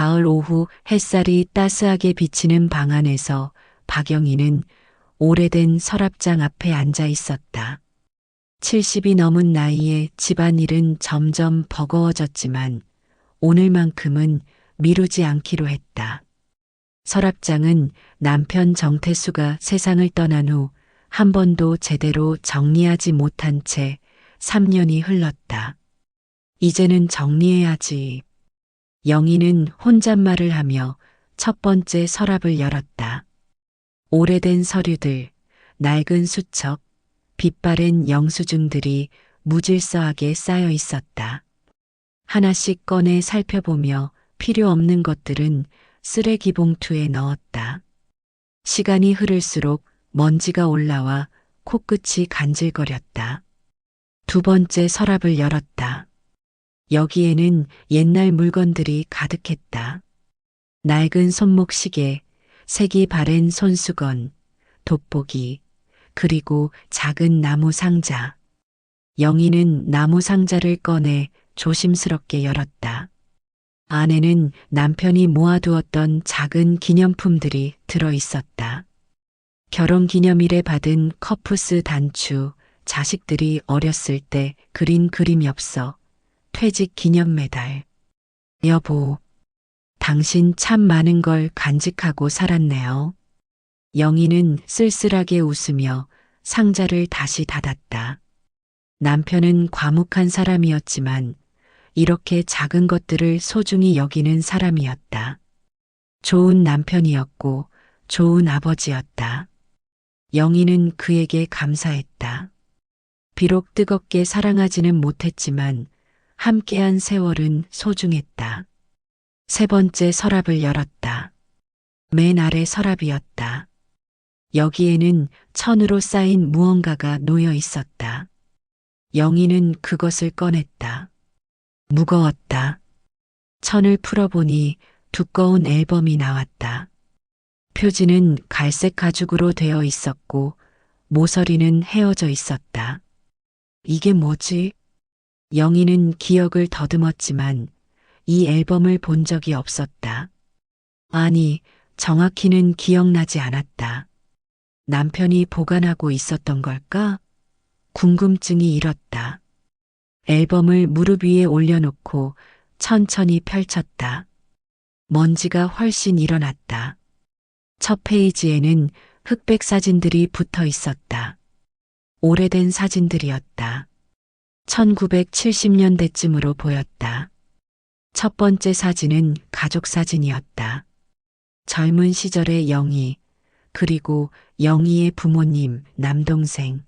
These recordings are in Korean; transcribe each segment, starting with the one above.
가을 오후 햇살이 따스하게 비치는 방 안에서 박영희는 오래된 서랍장 앞에 앉아 있었다. 70이 넘은 나이에 집안일은 점점 버거워졌지만 오늘만큼은 미루지 않기로 했다. 서랍장은 남편 정태수가 세상을 떠난 후 한 번도 제대로 정리하지 못한 채 3년이 흘렀다. 이제는 정리해야지. 영희는 혼잣말을 하며 첫 번째 서랍을 열었다. 오래된 서류들, 낡은 수첩, 빛바랜 영수증들이 무질서하게 쌓여 있었다. 하나씩 꺼내 살펴보며 필요 없는 것들은 쓰레기 봉투에 넣었다. 시간이 흐를수록 먼지가 올라와 코끝이 간질거렸다. 두 번째 서랍을 열었다. 여기에는 옛날 물건들이 가득했다. 낡은 손목시계, 색이 바랜 손수건, 돋보기, 그리고 작은 나무 상자. 영희는 나무 상자를 꺼내 조심스럽게 열었다. 안에는 남편이 모아두었던 작은 기념품들이 들어 있었다. 결혼기념일에 받은 커프스 단추, 자식들이 어렸을 때 그린 그림 엽서, 퇴직 기념 메달. 여보, 당신 참 많은 걸 간직하고 살았네요. 영희는 쓸쓸하게 웃으며 상자를 다시 닫았다. 남편은 과묵한 사람이었지만 이렇게 작은 것들을 소중히 여기는 사람이었다. 좋은 남편이었고 좋은 아버지였다. 영희는 그에게 감사했다. 비록 뜨겁게 사랑하지는 못했지만 함께한 세월은 소중했다. 세 번째 서랍을 열었다. 맨 아래 서랍이었다. 여기에는 천으로 쌓인 무언가가 놓여 있었다. 영희는 그것을 꺼냈다. 무거웠다. 천을 풀어보니 두꺼운 앨범이 나왔다. 표지는 갈색 가죽으로 되어 있었고 모서리는 헤어져 있었다. 이게 뭐지? 영희는 기억을 더듬었지만 이 앨범을 본 적이 없었다. 아니, 정확히는 기억나지 않았다. 남편이 보관하고 있었던 걸까? 궁금증이 일었다. 앨범을 무릎 위에 올려놓고 천천히 펼쳤다. 먼지가 훨씬 일어났다. 첫 페이지에는 흑백 사진들이 붙어 있었다. 오래된 사진들이었다. 1970년대쯤으로 보였다. 첫 번째 사진은 가족 사진이었다. 젊은 시절의 영희, 그리고 영희의 부모님, 남동생.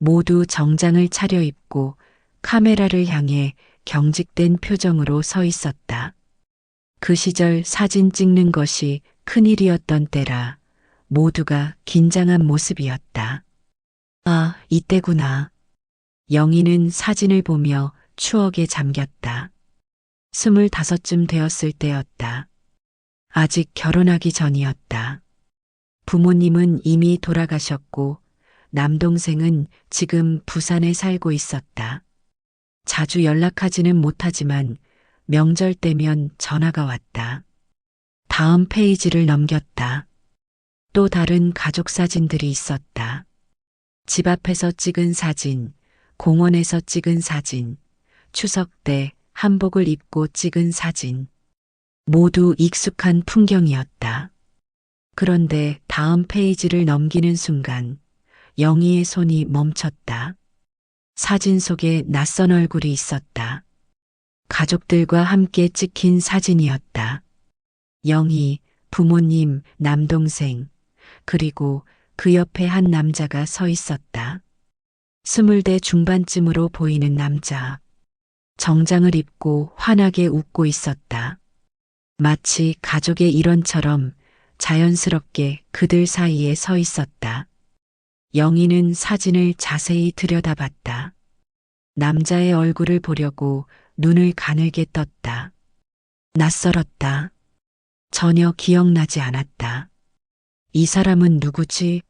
모두 정장을 차려입고 카메라를 향해 경직된 표정으로 서 있었다. 그 시절 사진 찍는 것이 큰일이었던 때라 모두가 긴장한 모습이었다. 아, 이때구나. 영희는 사진을 보며 추억에 잠겼다. 25쯤 되었을 때였다. 아직 결혼하기 전이었다. 부모님은 이미 돌아가셨고 남동생은 지금 부산에 살고 있었다. 자주 연락하지는 못하지만 명절 때면 전화가 왔다. 다음 페이지를 넘겼다. 또 다른 가족 사진들이 있었다. 집 앞에서 찍은 사진, 공원에서 찍은 사진, 추석 때 한복을 입고 찍은 사진. 모두 익숙한 풍경이었다. 그런데 다음 페이지를 넘기는 순간 영희의 손이 멈췄다. 사진 속에 낯선 얼굴이 있었다. 가족들과 함께 찍힌 사진이었다. 영희, 부모님, 남동생, 그리고 그 옆에 한 남자가 서 있었다. 20대 중반쯤으로 보이는 남자. 정장을 입고 환하게 웃고 있었다. 마치 가족의 일원처럼 자연스럽게 그들 사이에 서 있었다. 영희는 사진을 자세히 들여다봤다. 남자의 얼굴을 보려고 눈을 가늘게 떴다. 낯설었다. 전혀 기억나지 않았다. 이 사람은 누구지?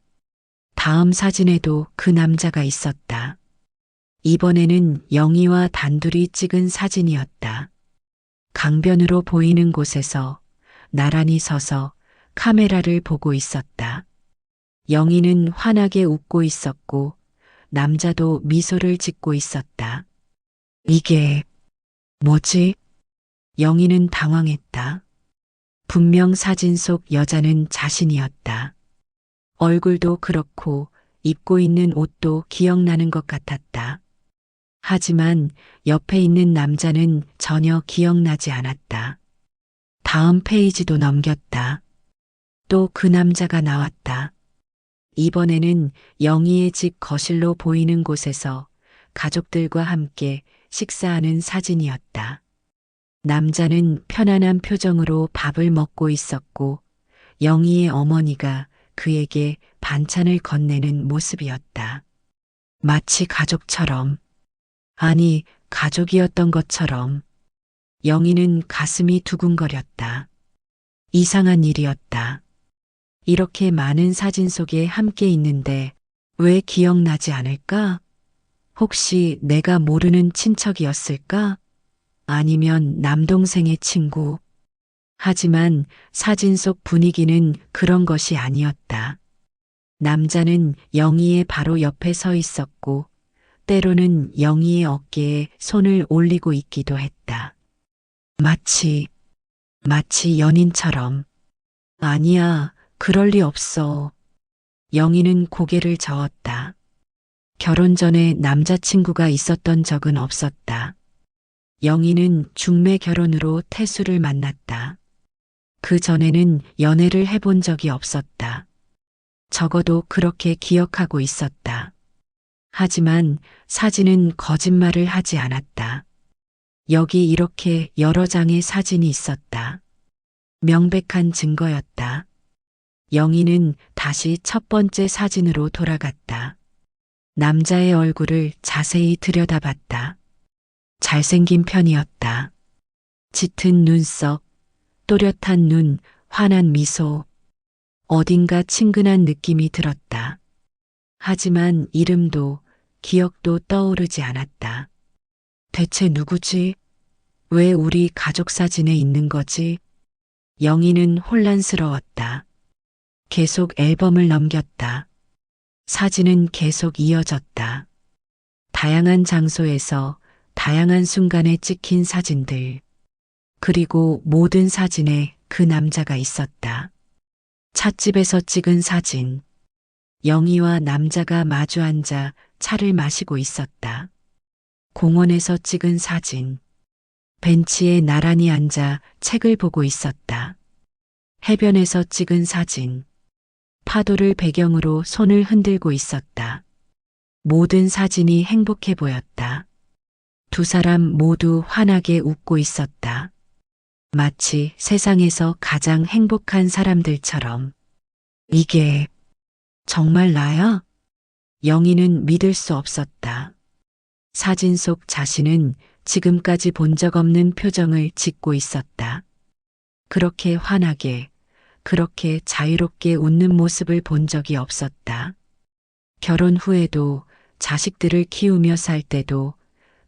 다음 사진에도 그 남자가 있었다. 이번에는 영희와 단둘이 찍은 사진이었다. 강변으로 보이는 곳에서 나란히 서서 카메라를 보고 있었다. 영희는 환하게 웃고 있었고 남자도 미소를 짓고 있었다. 이게 뭐지? 영희는 당황했다. 분명 사진 속 여자는 자신이었다. 얼굴도 그렇고 입고 있는 옷도 기억나는 것 같았다. 하지만 옆에 있는 남자는 전혀 기억나지 않았다. 다음 페이지도 넘겼다. 또 그 남자가 나왔다. 이번에는 영희의 집 거실로 보이는 곳에서 가족들과 함께 식사하는 사진이었다. 남자는 편안한 표정으로 밥을 먹고 있었고 영희의 어머니가 그에게 반찬을 건네는 모습이었다. 마치 가족처럼, 아니, 가족이었던 것처럼. 영희는 가슴이 두근거렸다. 이상한 일이었다. 이렇게 많은 사진 속에 함께 있는데 왜 기억나지 않을까? 혹시 내가 모르는 친척이었을까? 아니면 남동생의 친구? 하지만 사진 속 분위기는 그런 것이 아니었다. 남자는 영희의 바로 옆에 서 있었고 때로는 영희의 어깨에 손을 올리고 있기도 했다. 마치 연인처럼. 아니야, 그럴 리 없어. 영희는 고개를 저었다. 결혼 전에 남자친구가 있었던 적은 없었다. 영희는 중매 결혼으로 태수를 만났다. 그 전에는 연애를 해본 적이 없었다. 적어도 그렇게 기억하고 있었다. 하지만 사진은 거짓말을 하지 않았다. 여기 이렇게 여러 장의 사진이 있었다. 명백한 증거였다. 영희는 다시 첫 번째 사진으로 돌아갔다. 남자의 얼굴을 자세히 들여다봤다. 잘생긴 편이었다. 짙은 눈썹, 또렷한 눈, 환한 미소. 어딘가 친근한 느낌이 들었다. 하지만 이름도 기억도 떠오르지 않았다. 대체 누구지? 왜 우리 가족 사진에 있는 거지? 영희는 혼란스러웠다. 계속 앨범을 넘겼다. 사진은 계속 이어졌다. 다양한 장소에서 다양한 순간에 찍힌 사진들. 그리고 모든 사진에 그 남자가 있었다. 찻집에서 찍은 사진. 영희와 남자가 마주 앉아 차를 마시고 있었다. 공원에서 찍은 사진. 벤치에 나란히 앉아 책을 보고 있었다. 해변에서 찍은 사진. 파도를 배경으로 손을 흔들고 있었다. 모든 사진이 행복해 보였다. 두 사람 모두 환하게 웃고 있었다. 마치 세상에서 가장 행복한 사람들처럼. 이게 정말 나야? 영희는 믿을 수 없었다. 사진 속 자신은 지금까지 본 적 없는 표정을 짓고 있었다. 그렇게 환하게, 그렇게 자유롭게 웃는 모습을 본 적이 없었다. 결혼 후에도 자식들을 키우며 살 때도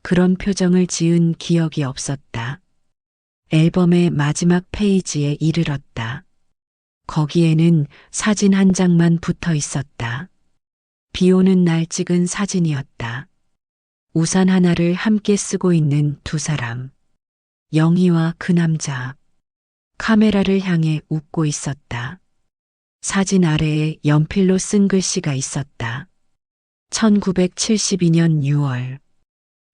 그런 표정을 지은 기억이 없었다. 앨범의 마지막 페이지에 이르렀다. 거기에는 사진 한 장만 붙어 있었다. 비 오는 날 찍은 사진이었다. 우산 하나를 함께 쓰고 있는 두 사람. 영희와 그 남자. 카메라를 향해 웃고 있었다. 사진 아래에 연필로 쓴 글씨가 있었다. 1972년 6월.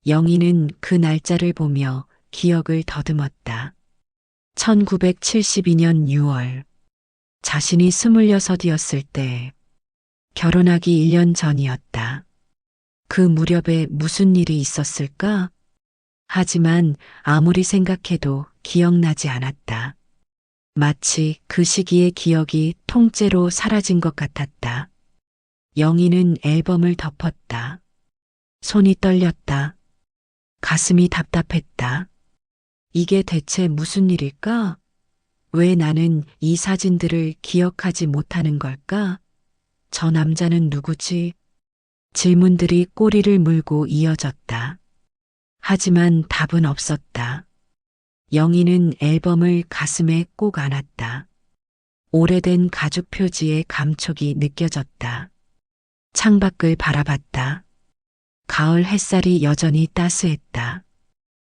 영희는 그 날짜를 보며 기억을 더듬었다. 1972년 6월. 자신이 26이었을 때 결혼하기 1년 전이었다. 그 무렵에 무슨 일이 있었을까? 하지만 아무리 생각해도 기억나지 않았다. 마치 그 시기의 기억이 통째로 사라진 것 같았다. 영희는 앨범을 덮었다. 손이 떨렸다. 가슴이 답답했다. 이게 대체 무슨 일일까? 왜 나는 이 사진들을 기억하지 못하는 걸까? 저 남자는 누구지? 질문들이 꼬리를 물고 이어졌다. 하지만 답은 없었다. 영희는 앨범을 가슴에 꼭 안았다. 오래된 가죽 표지의 감촉이 느껴졌다. 창밖을 바라봤다. 가을 햇살이 여전히 따스했다.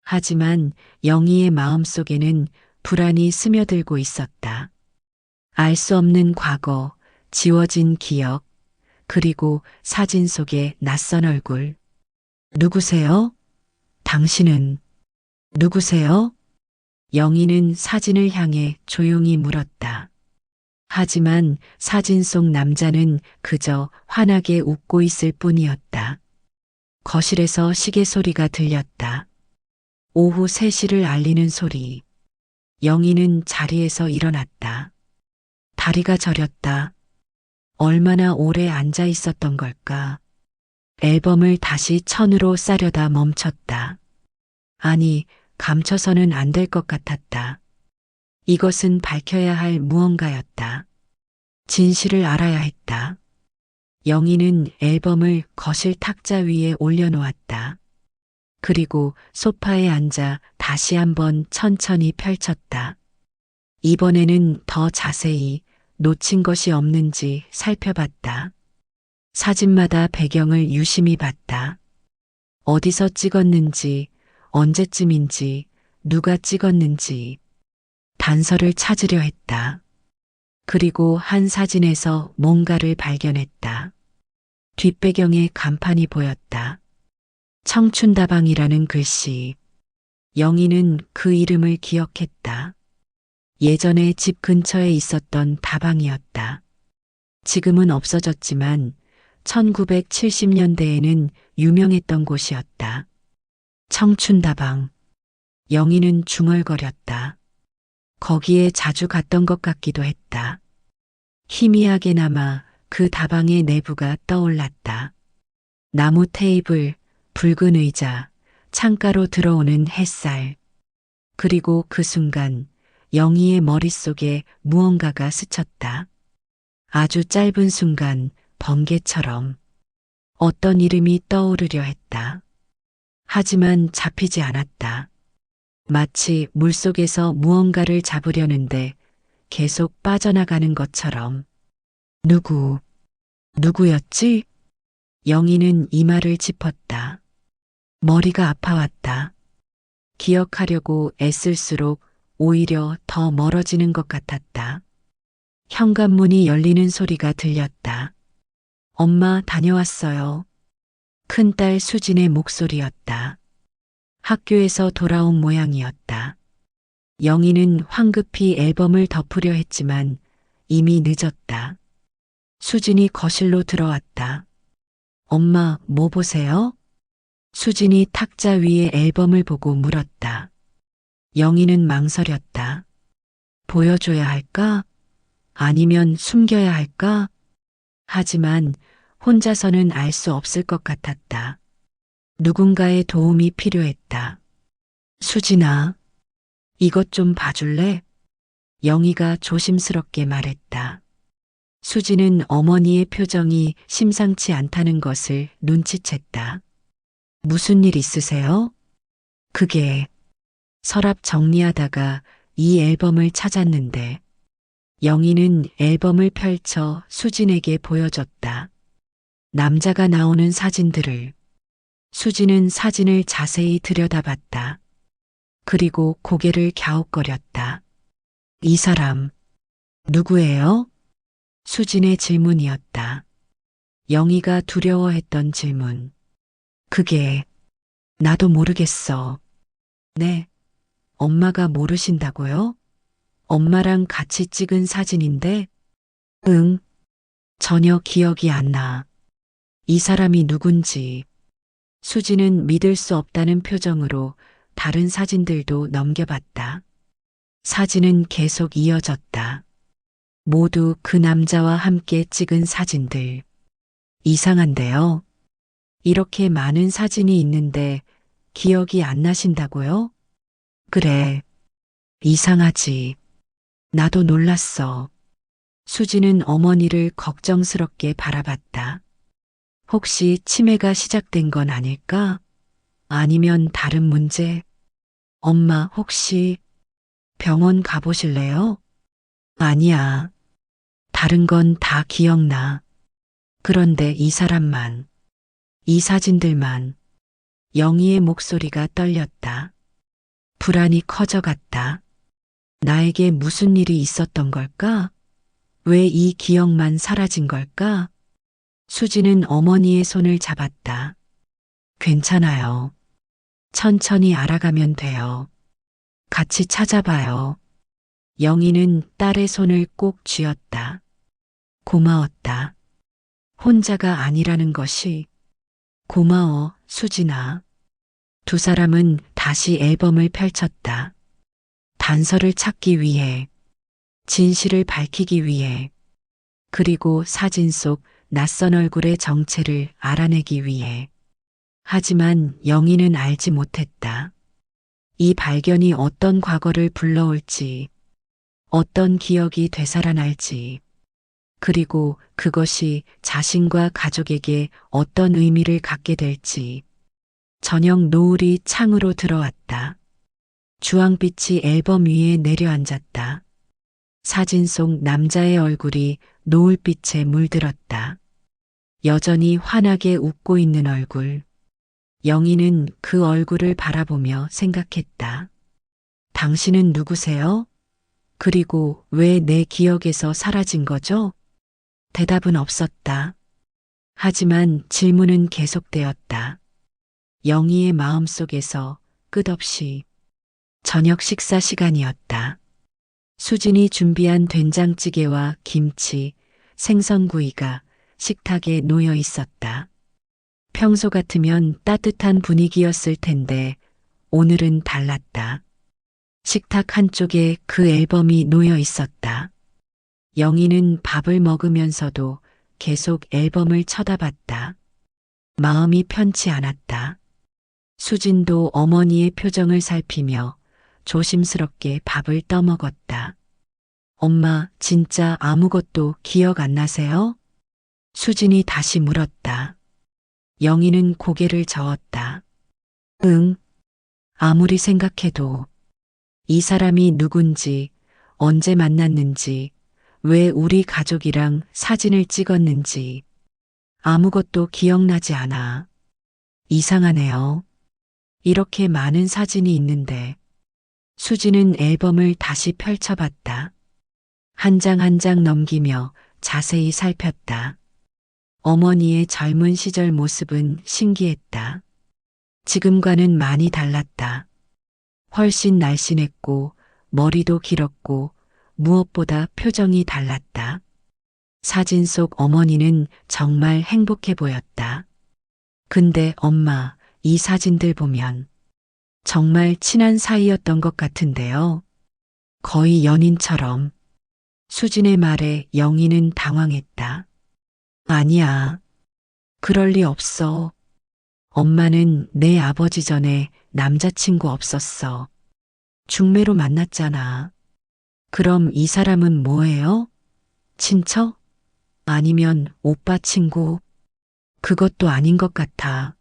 하지만 영희의 마음속에는 불안이 스며들고 있었다. 알 수 없는 과거, 지워진 기억, 그리고 사진 속의 낯선 얼굴. 누구세요? 당신은 누구세요? 영희는 사진을 향해 조용히 물었다. 하지만 사진 속 남자는 그저 환하게 웃고 있을 뿐이었다. 거실에서 시계 소리가 들렸다. 오후 3시를 알리는 소리. 영희는 자리에서 일어났다. 다리가 저렸다. 얼마나 오래 앉아 있었던 걸까? 앨범을 다시 천으로 싸려다 멈췄다. 아니, 감춰서는 안 될 것 같았다. 이것은 밝혀야 할 무언가였다. 진실을 알아야 했다. 영희는 앨범을 거실 탁자 위에 올려놓았다. 그리고 소파에 앉아 다시 한번 천천히 펼쳤다. 이번에는 더 자세히 놓친 것이 없는지 살펴봤다. 사진마다 배경을 유심히 봤다. 어디서 찍었는지, 언제쯤인지, 누가 찍었는지 단서를 찾으려 했다. 그리고 한 사진에서 뭔가를 발견했다. 뒷배경에 간판이 보였다. 청춘다방이라는 글씨. 영희는 그 이름을 기억했다. 예전에 집 근처에 있었던 다방이었다. 지금은 없어졌지만 1970년대에는 유명했던 곳이었다. 청춘다방. 영희는 중얼거렸다. 거기에 자주 갔던 것 같기도 했다. 희미하게나마 그 다방의 내부가 떠올랐다. 나무 테이블, 붉은 의자, 창가로 들어오는 햇살. 그리고 그 순간 영희의 머릿속에 무언가가 스쳤다. 아주 짧은 순간 번개처럼 어떤 이름이 떠오르려 했다. 하지만 잡히지 않았다. 마치 물속에서 무언가를 잡으려는데 계속 빠져나가는 것처럼. 누구였지? 영희는 이마를 짚었다. 머리가 아파왔다. 기억하려고 애쓸수록 오히려 더 멀어지는 것 같았다. 현관문이 열리는 소리가 들렸다. 엄마 다녀왔어요. 큰딸 수진의 목소리였다. 학교에서 돌아온 모양이었다. 영희는 황급히 앨범을 덮으려 했지만 이미 늦었다. 수진이 거실로 들어왔다. 엄마, 뭐 보세요? 수진이 탁자 위에 앨범을 보고 물었다. 영희는 망설였다. 보여줘야 할까? 아니면 숨겨야 할까? 하지만 혼자서는 알 수 없을 것 같았다. 누군가의 도움이 필요했다. 수진아, 이것 좀 봐줄래? 영희가 조심스럽게 말했다. 수진은 어머니의 표정이 심상치 않다는 것을 눈치챘다. 무슨 일 있으세요? 그게 서랍 정리하다가 이 앨범을 찾았는데 영희는 앨범을 펼쳐 수진에게 보여줬다. 남자가 나오는 사진들을. 수진은 사진을 자세히 들여다봤다. 그리고 고개를 갸웃거렸다. 이 사람 누구예요? 수진의 질문이었다. 영희가 두려워했던 질문. 그게 나도 모르겠어. 네, 엄마가 모르신다고요? 엄마랑 같이 찍은 사진인데? 응, 전혀 기억이 안 나. 이 사람이 누군지. 수지는 믿을 수 없다는 표정으로 다른 사진들도 넘겨봤다. 사진은 계속 이어졌다. 모두 그 남자와 함께 찍은 사진들. 이상한데요. 이렇게 많은 사진이 있는데 기억이 안 나신다고요? 그래, 이상하지. 나도 놀랐어. 수지는 어머니를 걱정스럽게 바라봤다. 혹시 치매가 시작된 건 아닐까? 아니면 다른 문제? 엄마 혹시 병원 가보실래요? 아니야. 다른 건 다 기억나. 그런데 이 사람만, 이 사진들만. 영희의 목소리가 떨렸다. 불안이 커져갔다. 나에게 무슨 일이 있었던 걸까? 왜 이 기억만 사라진 걸까? 수지는 어머니의 손을 잡았다. 괜찮아요. 천천히 알아가면 돼요. 같이 찾아봐요. 영희는 딸의 손을 꼭 쥐었다. 고마웠다. 혼자가 아니라는 것이. 고마워, 수진아. 두 사람은 다시 앨범을 펼쳤다. 단서를 찾기 위해, 진실을 밝히기 위해, 그리고 사진 속 낯선 얼굴의 정체를 알아내기 위해. 하지만 영희는 알지 못했다. 이 발견이 어떤 과거를 불러올지, 어떤 기억이 되살아날지, 그리고 그것이 자신과 가족에게 어떤 의미를 갖게 될지. 저녁 노을이 창으로 들어왔다. 주황빛이 앨범 위에 내려앉았다. 사진 속 남자의 얼굴이 노을빛에 물들었다. 여전히 환하게 웃고 있는 얼굴. 영희는 그 얼굴을 바라보며 생각했다. 당신은 누구세요? 그리고 왜 내 기억에서 사라진 거죠? 대답은 없었다. 하지만 질문은 계속되었다. 영희의 마음속에서 끝없이. 저녁 식사 시간이었다. 수진이 준비한 된장찌개와 김치, 생선구이가 식탁에 놓여 있었다. 평소 같으면 따뜻한 분위기였을 텐데 오늘은 달랐다. 식탁 한쪽에 그 앨범이 놓여 있었다. 영희는 밥을 먹으면서도 계속 앨범을 쳐다봤다. 마음이 편치 않았다. 수진도 어머니의 표정을 살피며 조심스럽게 밥을 떠먹었다. 엄마, 진짜 아무것도 기억 안 나세요? 수진이 다시 물었다. 영희는 고개를 저었다. 응, 아무리 생각해도 이 사람이 누군지, 언제 만났는지, 왜 우리 가족이랑 사진을 찍었는지 아무것도 기억나지 않아. 이상하네요. 이렇게 많은 사진이 있는데. 수지는 앨범을 다시 펼쳐봤다. 한 장 한 장 넘기며 자세히 살폈다. 어머니의 젊은 시절 모습은 신기했다. 지금과는 많이 달랐다. 훨씬 날씬했고 머리도 길었고 무엇보다 표정이 달랐다. 사진 속 어머니는 정말 행복해 보였다. 근데 엄마, 이 사진들 보면 정말 친한 사이였던 것 같은데요. 거의 연인처럼. 수진의 말에 영희는 당황했다. 아니야. 그럴 리 없어. 엄마는 내 아버지 전에 남자친구 없었어. 중매로 만났잖아. 그럼 이 사람은 뭐예요? 친척? 아니면 오빠 친구? 그것도 아닌 것 같아.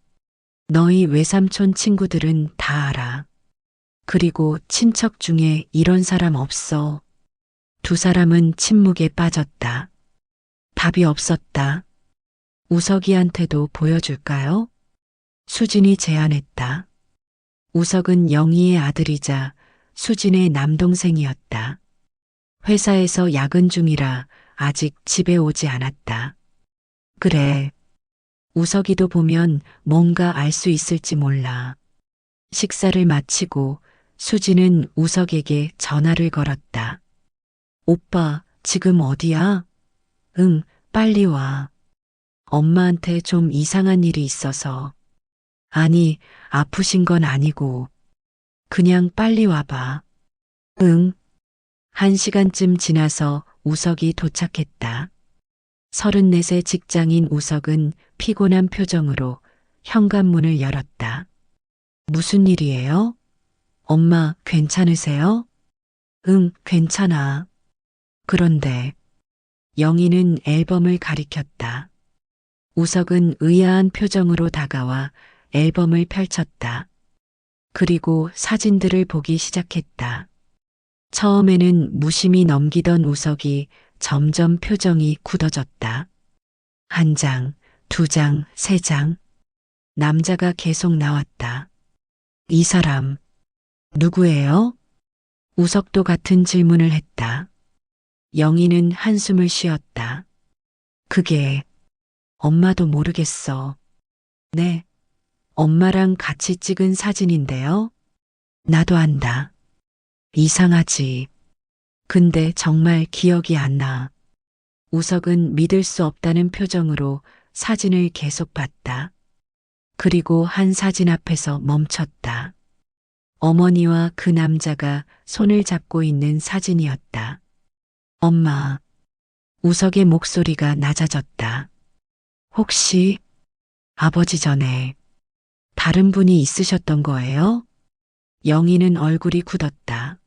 너희 외삼촌 친구들은 다 알아. 그리고 친척 중에 이런 사람 없어. 두 사람은 침묵에 빠졌다. 답이 없었다. 우석이한테도 보여줄까요? 수진이 제안했다. 우석은 영희의 아들이자 수진의 남동생이었다. 회사에서 야근 중이라 아직 집에 오지 않았다. 그래. 우석이도 보면 뭔가 알 수 있을지 몰라. 식사를 마치고 수진은 우석에게 전화를 걸었다. 오빠, 지금 어디야? 응, 빨리 와. 엄마한테 좀 이상한 일이 있어서. 아니, 아프신 건 아니고. 그냥 빨리 와봐. 응. 1시간쯤 지나서 우석이 도착했다. 34세 직장인 우석은 피곤한 표정으로 현관문을 열었다. 무슨 일이에요? 엄마, 괜찮으세요? 응, 괜찮아. 그런데 영희는 앨범을 가리켰다. 우석은 의아한 표정으로 다가와 앨범을 펼쳤다. 그리고 사진들을 보기 시작했다. 처음에는 무심히 넘기던 우석이 점점 표정이 굳어졌다. 한 장, 두 장, 세 장. 남자가 계속 나왔다. 이 사람, 누구예요? 우석도 같은 질문을 했다. 영희는 한숨을 쉬었다. 그게 엄마도 모르겠어. 네, 엄마랑 같이 찍은 사진인데요. 나도 안다. 이상하지. 근데 정말 기억이 안 나. 우석은 믿을 수 없다는 표정으로 사진을 계속 봤다. 그리고 한 사진 앞에서 멈췄다. 어머니와 그 남자가 손을 잡고 있는 사진이었다. 엄마. 우석의 목소리가 낮아졌다. 혹시 아버지 전에 다른 분이 있으셨던 거예요? 영희는 얼굴이 굳었다.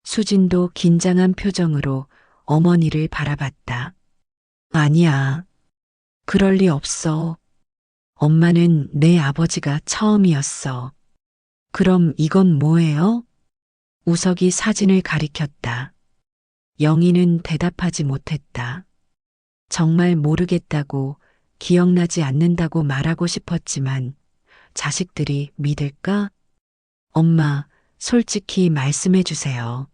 수진도 긴장한 표정으로 어머니를 바라봤다. 아니야. 그럴 리 없어. 엄마는 내 아버지가 처음이었어. 그럼 이건 뭐예요? 우석이 사진을 가리켰다. 영희는 대답하지 못했다. 정말 모르겠다고, 기억나지 않는다고 말하고 싶었지만 자식들이 믿을까? 엄마, 솔직히 말씀해 주세요.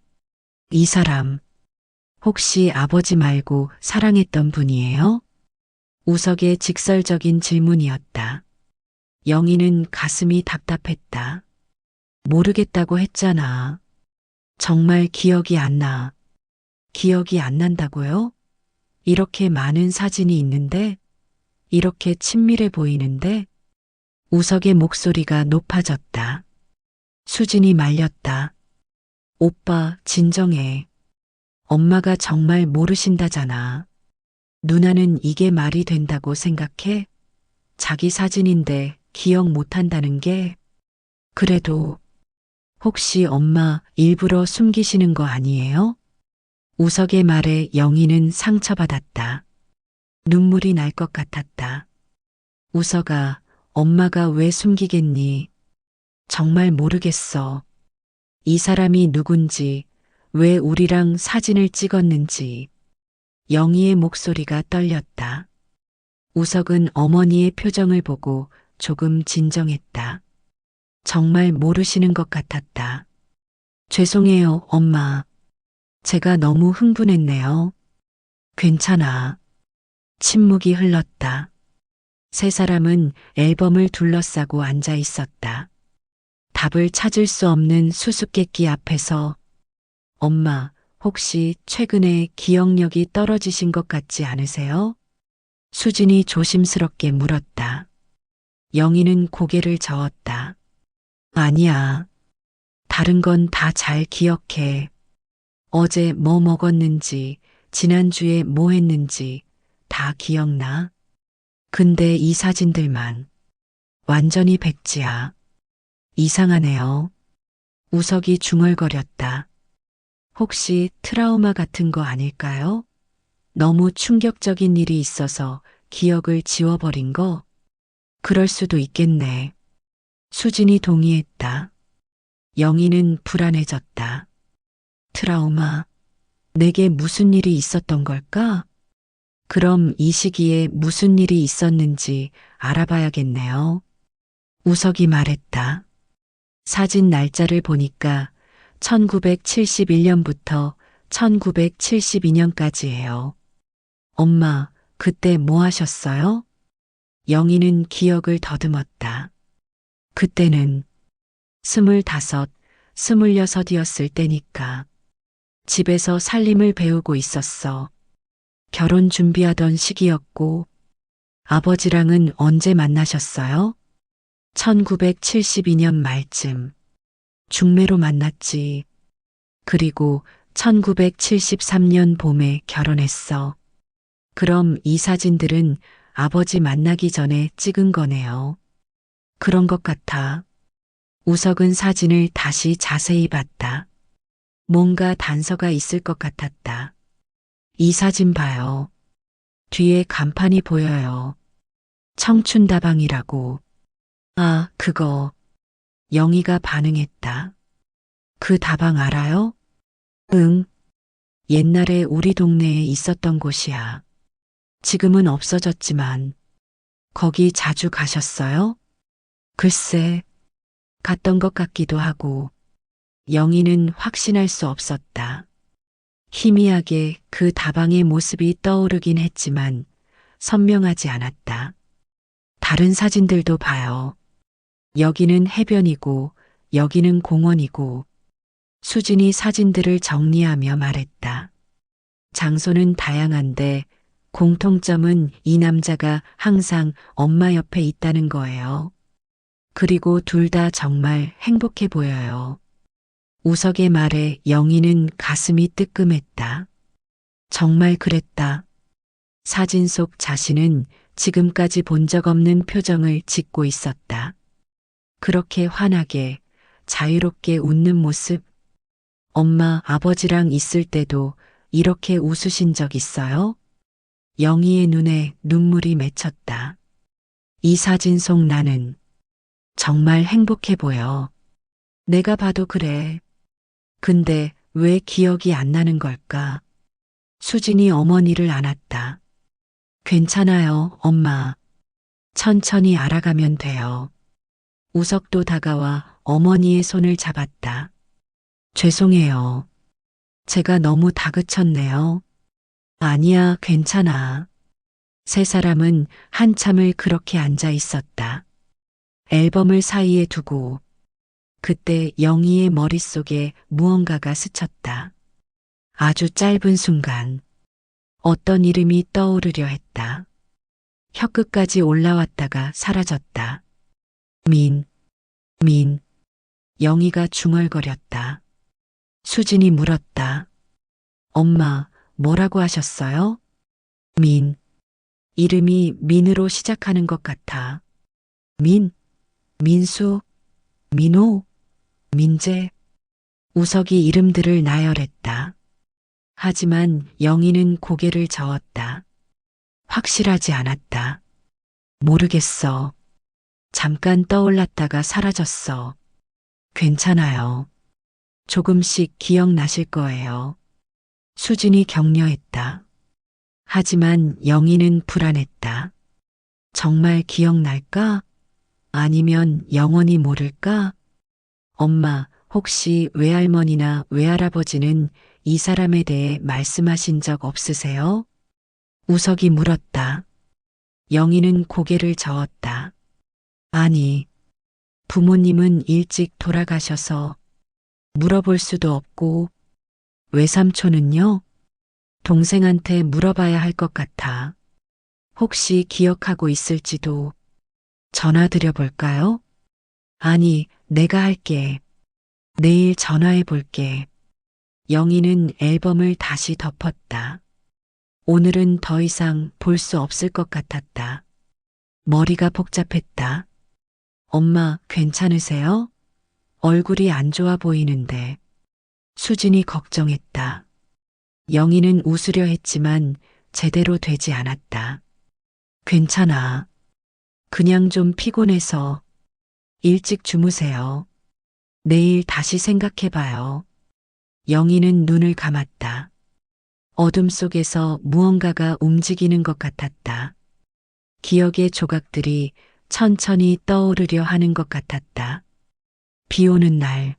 이 사람, 혹시 아버지 말고 사랑했던 분이에요? 우석의 직설적인 질문이었다. 영희는 가슴이 답답했다. 모르겠다고 했잖아. 정말 기억이 안 나. 기억이 안 난다고요? 이렇게 많은 사진이 있는데, 이렇게 친밀해 보이는데, 우석의 목소리가 높아졌다. 수진이 말렸다. 오빠, 진정해. 엄마가 정말 모르신다잖아. 누나는 이게 말이 된다고 생각해? 자기 사진인데 기억 못한다는 게? 그래도 혹시 엄마 일부러 숨기시는 거 아니에요? 우석의 말에 영희는 상처받았다. 눈물이 날 것 같았다. 우석아, 엄마가 왜 숨기겠니? 정말 모르겠어. 이 사람이 누군지, 왜 우리랑 사진을 찍었는지. 영희의 목소리가 떨렸다. 우석은 어머니의 표정을 보고 조금 진정했다. 정말 모르시는 것 같았다. 죄송해요, 엄마. 제가 너무 흥분했네요. 괜찮아. 침묵이 흘렀다. 세 사람은 앨범을 둘러싸고 앉아 있었다. 답을 찾을 수 없는 수수께끼 앞에서 엄마, 혹시 최근에 기억력이 떨어지신 것 같지 않으세요? 수진이 조심스럽게 물었다. 영희는 고개를 저었다. 아니야. 다른 건 다 잘 기억해. 어제 뭐 먹었는지, 지난주에 뭐 했는지 다 기억나. 근데 이 사진들만 완전히 백지야. 이상하네요. 우석이 중얼거렸다. 혹시 트라우마 같은 거 아닐까요? 너무 충격적인 일이 있어서 기억을 지워버린 거? 그럴 수도 있겠네. 수진이 동의했다. 영희는 불안해졌다. 트라우마. 내게 무슨 일이 있었던 걸까? 그럼 이 시기에 무슨 일이 있었는지 알아봐야겠네요. 우석이 말했다. 사진 날짜를 보니까 1971년부터 1972년까지예요. 엄마, 그때 뭐 하셨어요? 영희는 기억을 더듬었다. 그때는 25, 26이었을 때니까. 집에서 살림을 배우고 있었어. 결혼 준비하던 시기였고, 아버지랑은 언제 만나셨어요? 1972년 말쯤. 중매로 만났지. 그리고 1973년 봄에 결혼했어. 그럼 이 사진들은 아버지 만나기 전에 찍은 거네요. 그런 것 같아. 우석은 사진을 다시 자세히 봤다. 뭔가 단서가 있을 것 같았다. 이 사진 봐요. 뒤에 간판이 보여요. 청춘다방이라고. 아, 그거. 영희가 반응했다. 그 다방 알아요? 응. 옛날에 우리 동네에 있었던 곳이야. 지금은 없어졌지만, 거기 자주 가셨어요? 글쎄, 갔던 것 같기도 하고, 영희는 확신할 수 없었다. 희미하게 그 다방의 모습이 떠오르긴 했지만, 선명하지 않았다. 다른 사진들도 봐요. 여기는 해변이고, 여기는 공원이고, 수진이 사진들을 정리하며 말했다. 장소는 다양한데 공통점은 이 남자가 항상 엄마 옆에 있다는 거예요. 그리고 둘 다 정말 행복해 보여요. 우석의 말에 영희는 가슴이 뜨끔했다. 정말 그랬다. 사진 속 자신은 지금까지 본 적 없는 표정을 짓고 있었다. 그렇게 환하게, 자유롭게 웃는 모습. 엄마, 아버지랑 있을 때도 이렇게 웃으신 적 있어요? 영희의 눈에 눈물이 맺혔다. 이 사진 속 나는 정말 행복해 보여. 내가 봐도 그래. 근데 왜 기억이 안 나는 걸까? 수진이 어머니를 안았다. 괜찮아요, 엄마. 천천히 알아가면 돼요. 우석도 다가와 어머니의 손을 잡았다. 죄송해요. 제가 너무 다그쳤네요. 아니야, 괜찮아. 세 사람은 한참을 그렇게 앉아 있었다. 앨범을 사이에 두고 그때 영희의 머릿속에 무언가가 스쳤다. 아주 짧은 순간 어떤 이름이 떠오르려 했다. 혀끝까지 올라왔다가 사라졌다. 민. 영희가 중얼거렸다. 수진이 물었다. 엄마, 뭐라고 하셨어요? 민. 이름이 민으로 시작하는 것 같아. 민, 민수, 민호, 민재. 우석이 이름들을 나열했다. 하지만 영희는 고개를 저었다. 확실하지 않았다. 모르겠어. 잠깐 떠올랐다가 사라졌어. 괜찮아요. 조금씩 기억나실 거예요. 수진이 격려했다. 하지만 영희는 불안했다. 정말 기억날까? 아니면 영원히 모를까? 엄마, 혹시 외할머니나 외할아버지는 이 사람에 대해 말씀하신 적 없으세요? 우석이 물었다. 영희는 고개를 저었다. 아니, 부모님은 일찍 돌아가셔서 물어볼 수도 없고, 외삼촌은요? 동생한테 물어봐야 할 것 같아. 혹시 기억하고 있을지도. 전화 드려볼까요? 아니, 내가 할게. 내일 전화해 볼게. 영희는 앨범을 다시 덮었다. 오늘은 더 이상 볼 수 없을 것 같았다. 머리가 복잡했다. 엄마, 괜찮으세요? 얼굴이 안 좋아 보이는데. 수진이 걱정했다. 영희는 웃으려 했지만 제대로 되지 않았다. 괜찮아. 그냥 좀 피곤해서 일찍 주무세요. 내일 다시 생각해봐요. 영희는 눈을 감았다. 어둠 속에서 무언가가 움직이는 것 같았다. 기억의 조각들이 천천히 떠오르려 하는 것 같았다. 비 오는 날,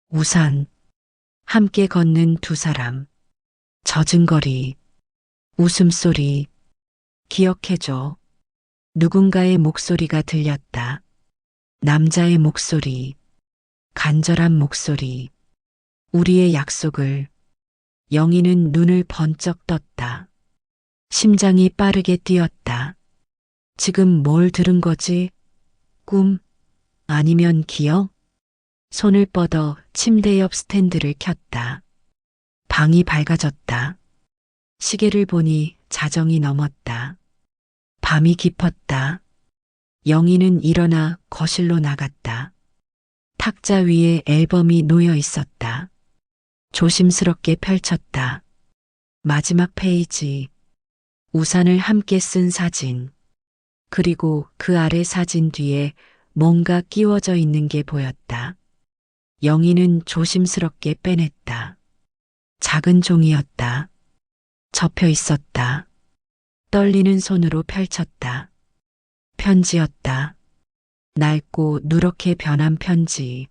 우산, 함께 걷는 두 사람, 젖은 거리, 웃음소리, 기억해줘. 누군가의 목소리가 들렸다. 남자의 목소리, 간절한 목소리, 우리의 약속을. 영희는 눈을 번쩍 떴다. 심장이 빠르게 뛰었다. 지금 뭘 들은 거지? 꿈? 아니면 기억? 손을 뻗어 침대 옆 스탠드를 켰다. 방이 밝아졌다. 시계를 보니 자정이 넘었다. 밤이 깊었다. 영희는 일어나 거실로 나갔다. 탁자 위에 앨범이 놓여 있었다. 조심스럽게 펼쳤다. 마지막 페이지. 우산을 함께 쓴 사진. 그리고 그 아래 사진 뒤에 뭔가 끼워져 있는 게 보였다. 영희는 조심스럽게 빼냈다. 작은 종이였다. 접혀 있었다. 떨리는 손으로 펼쳤다. 편지였다. 낡고 누렇게 변한 편지.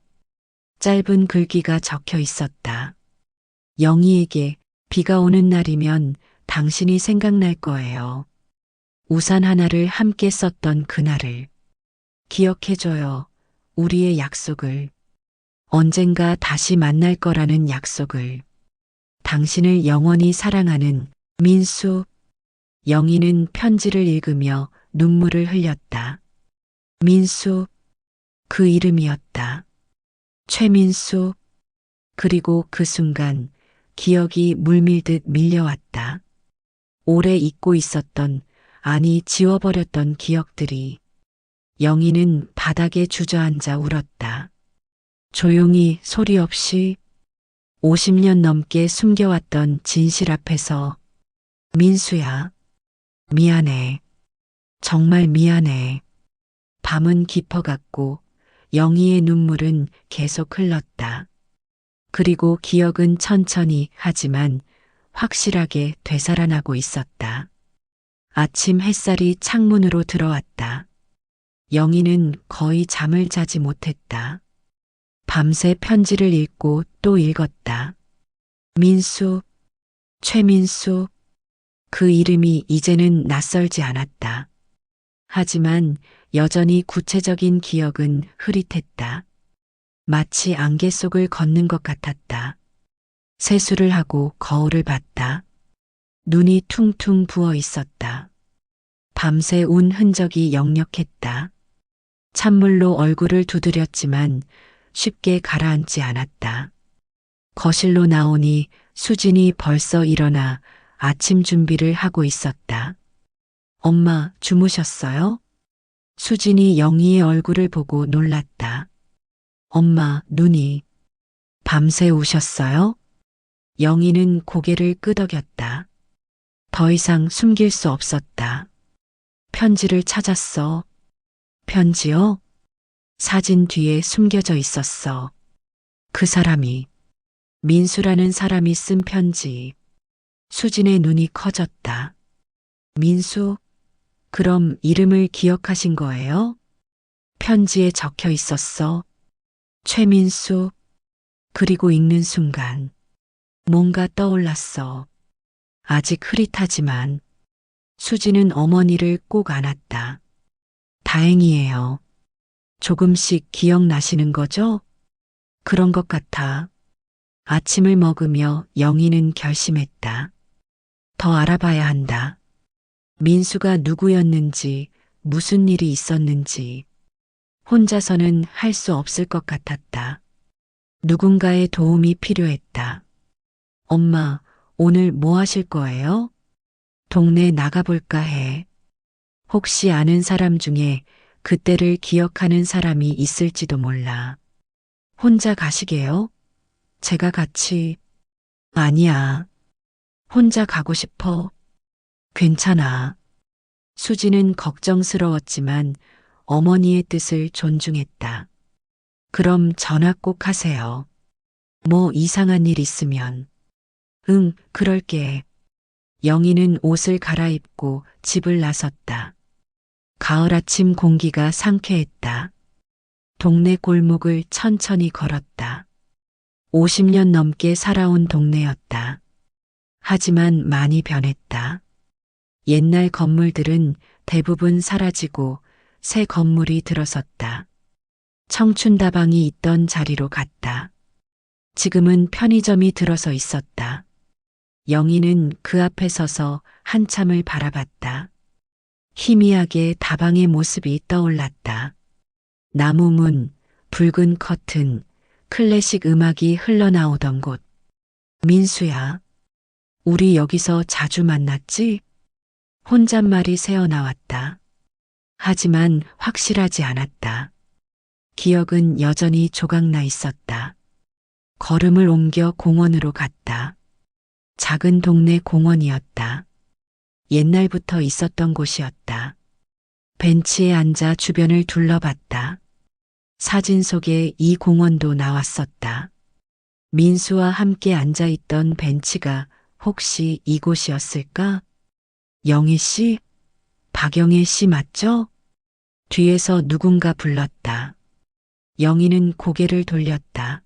짧은 글귀가 적혀 있었다. 영희에게 비가 오는 날이면 당신이 생각날 거예요. 우산 하나를 함께 썼던 그날을. 기억해줘요. 우리의 약속을. 언젠가 다시 만날 거라는 약속을. 당신을 영원히 사랑하는 민수. 영희는 편지를 읽으며 눈물을 흘렸다. 민수, 그 이름이었다. 최민수. 그리고 그 순간 기억이 물밀듯 밀려왔다. 오래 잊고 있었던, 아니 지워버렸던 기억들이. 영희는 바닥에 주저앉아 울었다. 조용히 소리 없이 50년 넘게 숨겨왔던 진실 앞에서. 민수야, 미안해. 정말 미안해. 밤은 깊어갔고 영희의 눈물은 계속 흘렀다. 그리고 기억은 천천히 하지만 확실하게 되살아나고 있었다. 아침 햇살이 창문으로 들어왔다. 영희는 거의 잠을 자지 못했다. 밤새 편지를 읽고 또 읽었다. 민수, 최민수. 그 이름이 이제는 낯설지 않았다. 하지만 여전히 구체적인 기억은 흐릿했다. 마치 안개 속을 걷는 것 같았다. 세수를 하고 거울을 봤다. 눈이 퉁퉁 부어 있었다. 밤새 운 흔적이 역력했다. 찬물로 얼굴을 두드렸지만 쉽게 가라앉지 않았다. 거실로 나오니 수진이 벌써 일어나 아침 준비를 하고 있었다. 엄마, 주무셨어요? 수진이 영희의 얼굴을 보고 놀랐다. 엄마, 눈이. 밤새 우셨어요? 영희는 고개를 끄덕였다. 더 이상 숨길 수 없었다. 편지를 찾았어. 편지요? 사진 뒤에 숨겨져 있었어. 그 사람이, 민수라는 사람이 쓴 편지. 수진의 눈이 커졌다. 민수? 그럼 이름을 기억하신 거예요? 편지에 적혀 있었어. 최민수. 그리고 읽는 순간 뭔가 떠올랐어. 아직 흐릿하지만. 수진은 어머니를 꼭 안았다. 다행이에요. 조금씩 기억나시는 거죠? 그런 것 같아. 아침을 먹으며 영희는 결심했다. 더 알아봐야 한다. 민수가 누구였는지, 무슨 일이 있었는지. 혼자서는 할 수 없을 것 같았다. 누군가의 도움이 필요했다. 엄마, 오늘 뭐 하실 거예요? 동네 나가볼까 해. 혹시 아는 사람 중에 그때를 기억하는 사람이 있을지도 몰라. 혼자 가시게요? 제가 같이. 아니야. 혼자 가고 싶어. 괜찮아. 수지는 걱정스러웠지만 어머니의 뜻을 존중했다. 그럼 전화 꼭 하세요. 뭐 이상한 일 있으면. 응, 그럴게. 영희는 옷을 갈아입고 집을 나섰다. 가을 아침 공기가 상쾌했다. 동네 골목을 천천히 걸었다. 50년 넘게 살아온 동네였다. 하지만 많이 변했다. 옛날 건물들은 대부분 사라지고 새 건물이 들어섰다. 청춘다방이 있던 자리로 갔다. 지금은 편의점이 들어서 있었다. 영희는 그 앞에 서서 한참을 바라봤다. 희미하게 다방의 모습이 떠올랐다. 나무 문, 붉은 커튼, 클래식 음악이 흘러나오던 곳. 민수야, 우리 여기서 자주 만났지? 혼잣말이 새어나왔다. 하지만 확실하지 않았다. 기억은 여전히 조각나 있었다. 걸음을 옮겨 공원으로 갔다. 작은 동네 공원이었다. 옛날부터 있었던 곳이었다. 벤치에 앉아 주변을 둘러봤다. 사진 속에 이 공원도 나왔었다. 민수와 함께 앉아있던 벤치가 혹시 이곳이었을까? 영희 씨? 박영애 씨 맞죠? 뒤에서 누군가 불렀다. 영희는 고개를 돌렸다.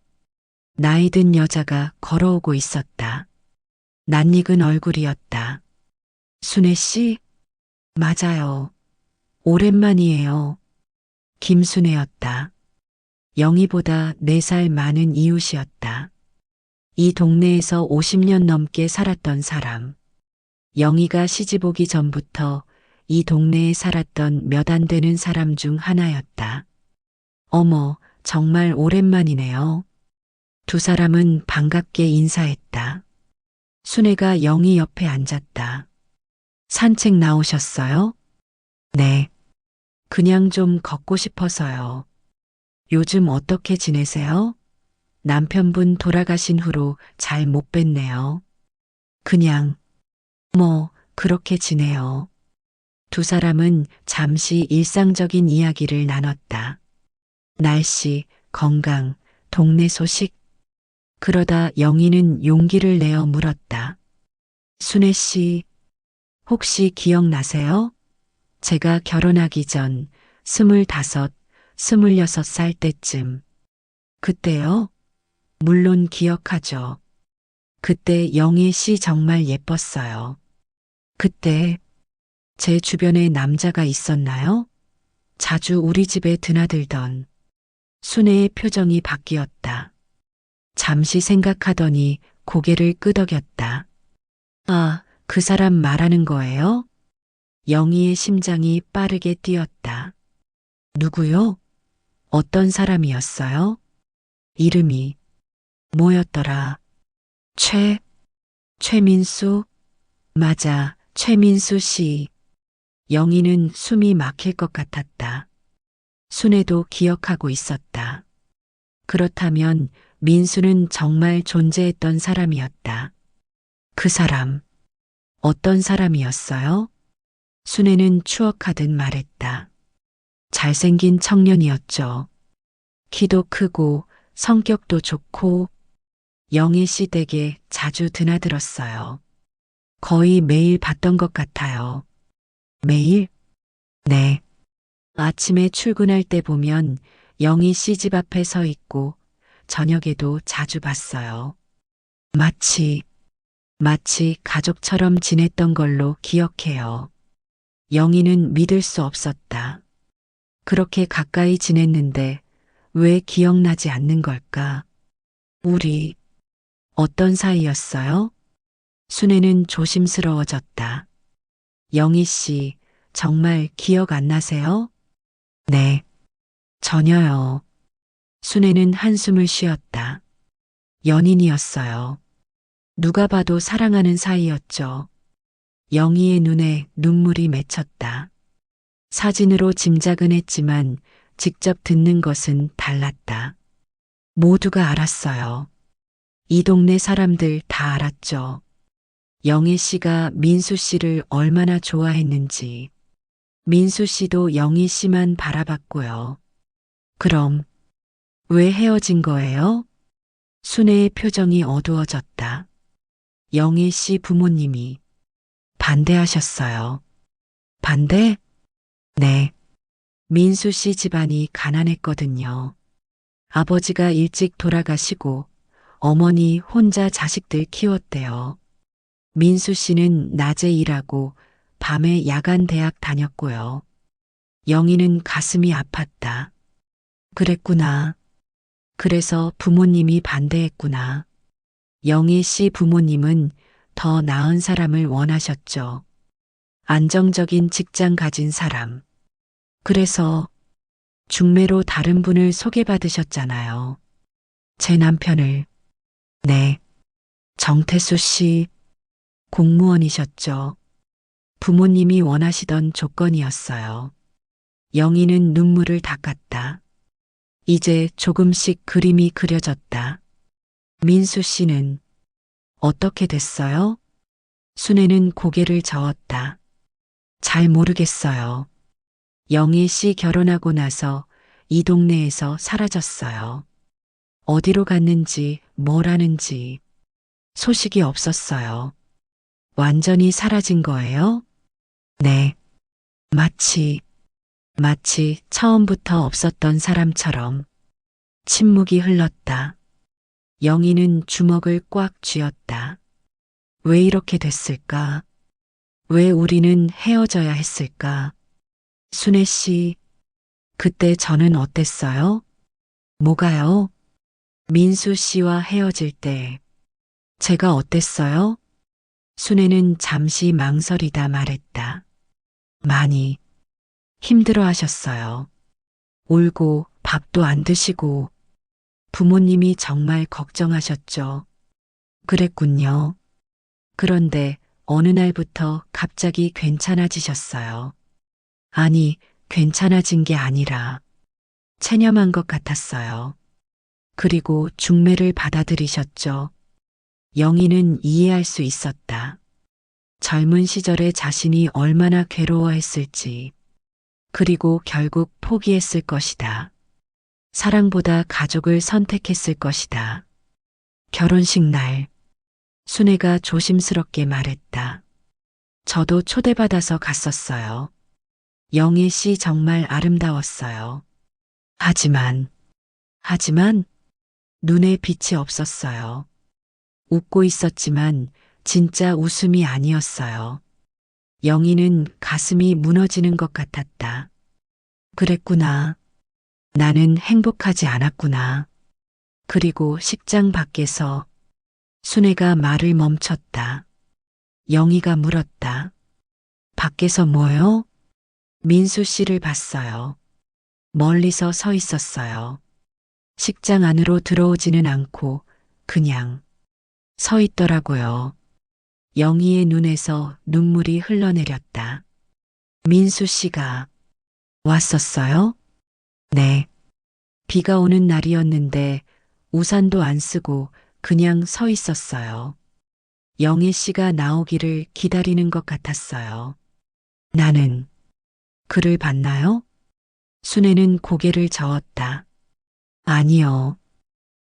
나이든 여자가 걸어오고 있었다. 낯익은 얼굴이었다. 순애 씨? 맞아요. 오랜만이에요. 김순애였다. 영희보다 4살 많은 이웃이었다. 이 동네에서 50년 넘게 살았던 사람. 영희가 시집 오기 전부터 이 동네에 살았던 몇 안 되는 사람 중 하나였다. 어머, 정말 오랜만이네요. 두 사람은 반갑게 인사했다. 순애가 영희 옆에 앉았다. 산책 나오셨어요? 네. 그냥 좀 걷고 싶어서요. 요즘 어떻게 지내세요? 남편분 돌아가신 후로 잘 못 뵀네요. 그냥, 그렇게 지내요. 두 사람은 잠시 일상적인 이야기를 나눴다. 날씨, 건강, 동네 소식. 그러다 영희는 용기를 내어 물었다. 순애 씨, 혹시 기억나세요? 제가 결혼하기 전 25, 26살 때쯤. 그때요? 물론 기억하죠. 그때 영희 씨 정말 예뻤어요. 그때 제 주변에 남자가 있었나요? 자주 우리 집에 드나들던. 순애의 표정이 바뀌었다. 잠시 생각하더니 고개를 끄덕였다. 아, 그 사람 말하는 거예요? 영희의 심장이 빠르게 뛰었다. 누구요? 어떤 사람이었어요? 이름이 뭐였더라? 최민수? 맞아, 최민수 씨. 영희는 숨이 막힐 것 같았다. 순애도 기억하고 있었다. 그렇다면 민수는 정말 존재했던 사람이었다. 그 사람, 어떤 사람이었어요? 순애는 추억하듯 말했다. 잘생긴 청년이었죠. 키도 크고 성격도 좋고 영희 씨 댁에 자주 드나들었어요. 거의 매일 봤던 것 같아요. 매일? 네. 아침에 출근할 때 보면 영희 씨 집 앞에 서 있고 저녁에도 자주 봤어요. 마치 가족처럼 지냈던 걸로 기억해요. 영희는 믿을 수 없었다. 그렇게 가까이 지냈는데 왜 기억나지 않는 걸까? 우리 어떤 사이였어요? 순애는 조심스러워졌다. 영희 씨, 정말 기억 안 나세요? 네, 전혀요. 순애는 한숨을 쉬었다. 연인이었어요. 누가 봐도 사랑하는 사이였죠. 영희의 눈에 눈물이 맺혔다. 사진으로 짐작은 했지만 직접 듣는 것은 달랐다. 모두가 알았어요. 이 동네 사람들 다 알았죠. 영애 씨가 민수 씨를 얼마나 좋아했는지. 민수 씨도 영희 씨만 바라봤고요. 그럼 왜 헤어진 거예요? 순애의 표정이 어두워졌다. 영희 씨 부모님이 반대하셨어요. 반대? 네. 민수 씨 집안이 가난했거든요. 아버지가 일찍 돌아가시고 어머니 혼자 자식들 키웠대요. 민수 씨는 낮에 일하고 밤에 야간 대학 다녔고요. 영희는 가슴이 아팠다. 그랬구나. 그래서 부모님이 반대했구나. 영희 씨 부모님은 더 나은 사람을 원하셨죠. 안정적인 직장 가진 사람. 그래서 중매로 다른 분을 소개받으셨잖아요. 제 남편을. 네. 정태수 씨, 공무원이셨죠. 부모님이 원하시던 조건이었어요. 영희는 눈물을 닦았다. 이제 조금씩 그림이 그려졌다. 민수 씨는 어떻게 됐어요? 순애는 고개를 저었다. 잘 모르겠어요. 영희 씨 결혼하고 나서 이 동네에서 사라졌어요. 어디로 갔는지 뭘 하는지 소식이 없었어요. 완전히 사라진 거예요? 네. 마치 처음부터 없었던 사람처럼 침묵이 흘렀다. 영희는 주먹을 꽉 쥐었다. 왜 이렇게 됐을까? 왜 우리는 헤어져야 했을까? 순애 씨, 그때 저는 어땠어요? 뭐가요? 민수 씨와 헤어질 때 제가 어땠어요? 순애는 잠시 망설이다 말했다. 많이 힘들어 하셨어요. 울고 밥도 안 드시고 부모님이 정말 걱정하셨죠. 그랬군요. 그런데 어느 날부터 갑자기 괜찮아지셨어요. 아니, 괜찮아진 게 아니라 체념한 것 같았어요. 그리고 중매를 받아들이셨죠. 영희는 이해할 수 있었다. 젊은 시절에 자신이 얼마나 괴로워했을지, 그리고 결국 포기했을 것이다. 사랑보다 가족을 선택했을 것이다. 결혼식 날, 순애가 조심스럽게 말했다. 저도 초대받아서 갔었어요. 영희 씨 정말 아름다웠어요. 하지만, 눈에 빛이 없었어요. 웃고 있었지만 진짜 웃음이 아니었어요. 영희는 가슴이 무너지는 것 같았다. 그랬구나. 나는 행복하지 않았구나. 그리고 식장 밖에서 순애가 말을 멈췄다. 영희가 물었다. 밖에서 뭐요? 민수 씨를 봤어요. 멀리서 서 있었어요. 식장 안으로 들어오지는 않고 그냥 서 있더라고요. 영희의 눈에서 눈물이 흘러내렸다. 민수 씨가 왔었어요? 네. 비가 오는 날이었는데 우산도 안 쓰고 그냥 서 있었어요. 영희 씨가 나오기를 기다리는 것 같았어요. 나는 그를 봤나요? 순애는 고개를 저었다. 아니요.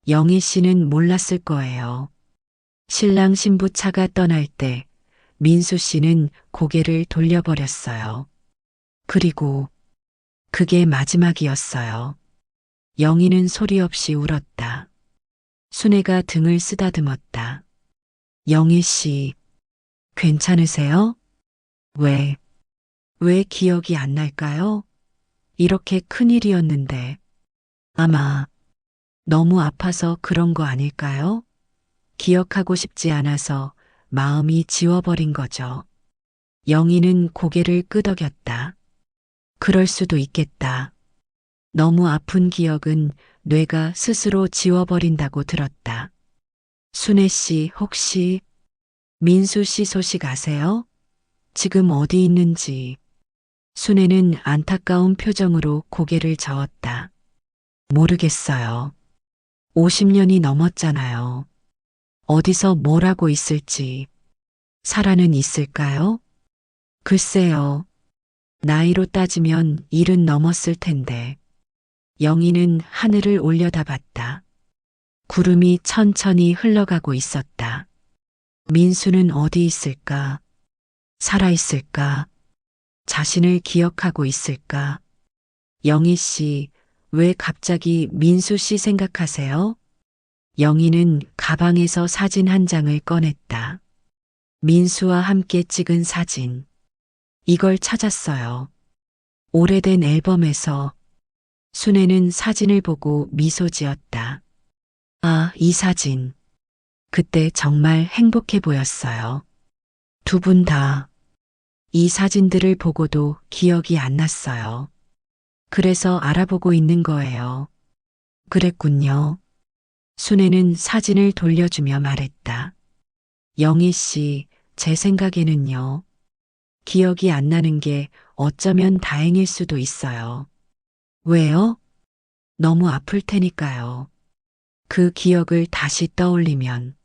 영희 씨는 몰랐을 거예요. 신랑 신부 차가 떠날 때 민수 씨는 고개를 돌려버렸어요. 그리고 그게 마지막이었어요. 영희는 소리 없이 울었다. 순애가 등을 쓰다듬었다. 영희 씨, 괜찮으세요? 왜, 왜 기억이 안 날까요? 이렇게 큰일이었는데. 아마 너무 아파서 그런 거 아닐까요? 기억하고 싶지 않아서 마음이 지워버린 거죠. 영희는 고개를 끄덕였다. 그럴 수도 있겠다. 너무 아픈 기억은 뇌가 스스로 지워버린다고 들었다. 순애 씨 혹시 민수 씨 소식 아세요? 지금 어디 있는지. 순애는 안타까운 표정으로 고개를 저었다. 모르겠어요. 50년이 넘었잖아요. 어디서 뭘 하고 있을지. 살아는 있을까요? 글쎄요. 나이로 따지면 70 넘었을 텐데. 영희는 하늘을 올려다봤다. 구름이 천천히 흘러가고 있었다. 민수는 어디 있을까? 살아 있을까? 자신을 기억하고 있을까? 영희 씨, 왜 갑자기 민수 씨 생각하세요? 영희는 가방에서 사진 한 장을 꺼냈다. 민수와 함께 찍은 사진. 이걸 찾았어요. 오래된 앨범에서. 순애는 사진을 보고 미소 지었다. 아, 이 사진. 그때 정말 행복해 보였어요. 두 분 다. 이 사진들을 보고도 기억이 안 났어요. 그래서 알아보고 있는 거예요. 그랬군요. 순애는 사진을 돌려주며 말했다. 영희 씨, 제 생각에는요. 기억이 안 나는 게 어쩌면 다행일 수도 있어요. 왜요? 너무 아플 테니까요. 그 기억을 다시 떠올리면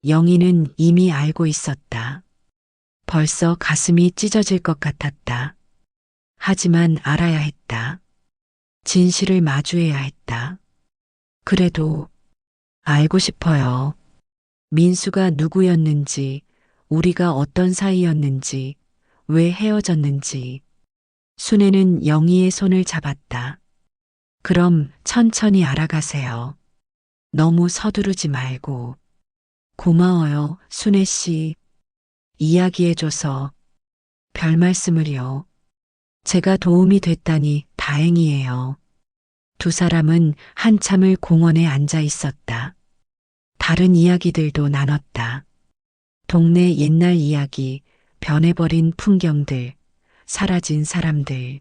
영희는 이미 알고 있었다. 벌써 가슴이 찢어질 것 같았다. 하지만 알아야 했다. 진실을 마주해야 했다. 그래도 알고 싶어요. 민수가 누구였는지, 우리가 어떤 사이였는지, 왜 헤어졌는지. 순애는 영희의 손을 잡았다. 그럼 천천히 알아가세요. 너무 서두르지 말고. 고마워요, 순애 씨. 이야기해줘서. 별 말씀을요. 제가 도움이 됐다니 다행이에요. 두 사람은 한참을 공원에 앉아 있었다. 다른 이야기들도 나눴다. 동네 옛날 이야기, 변해버린 풍경들, 사라진 사람들.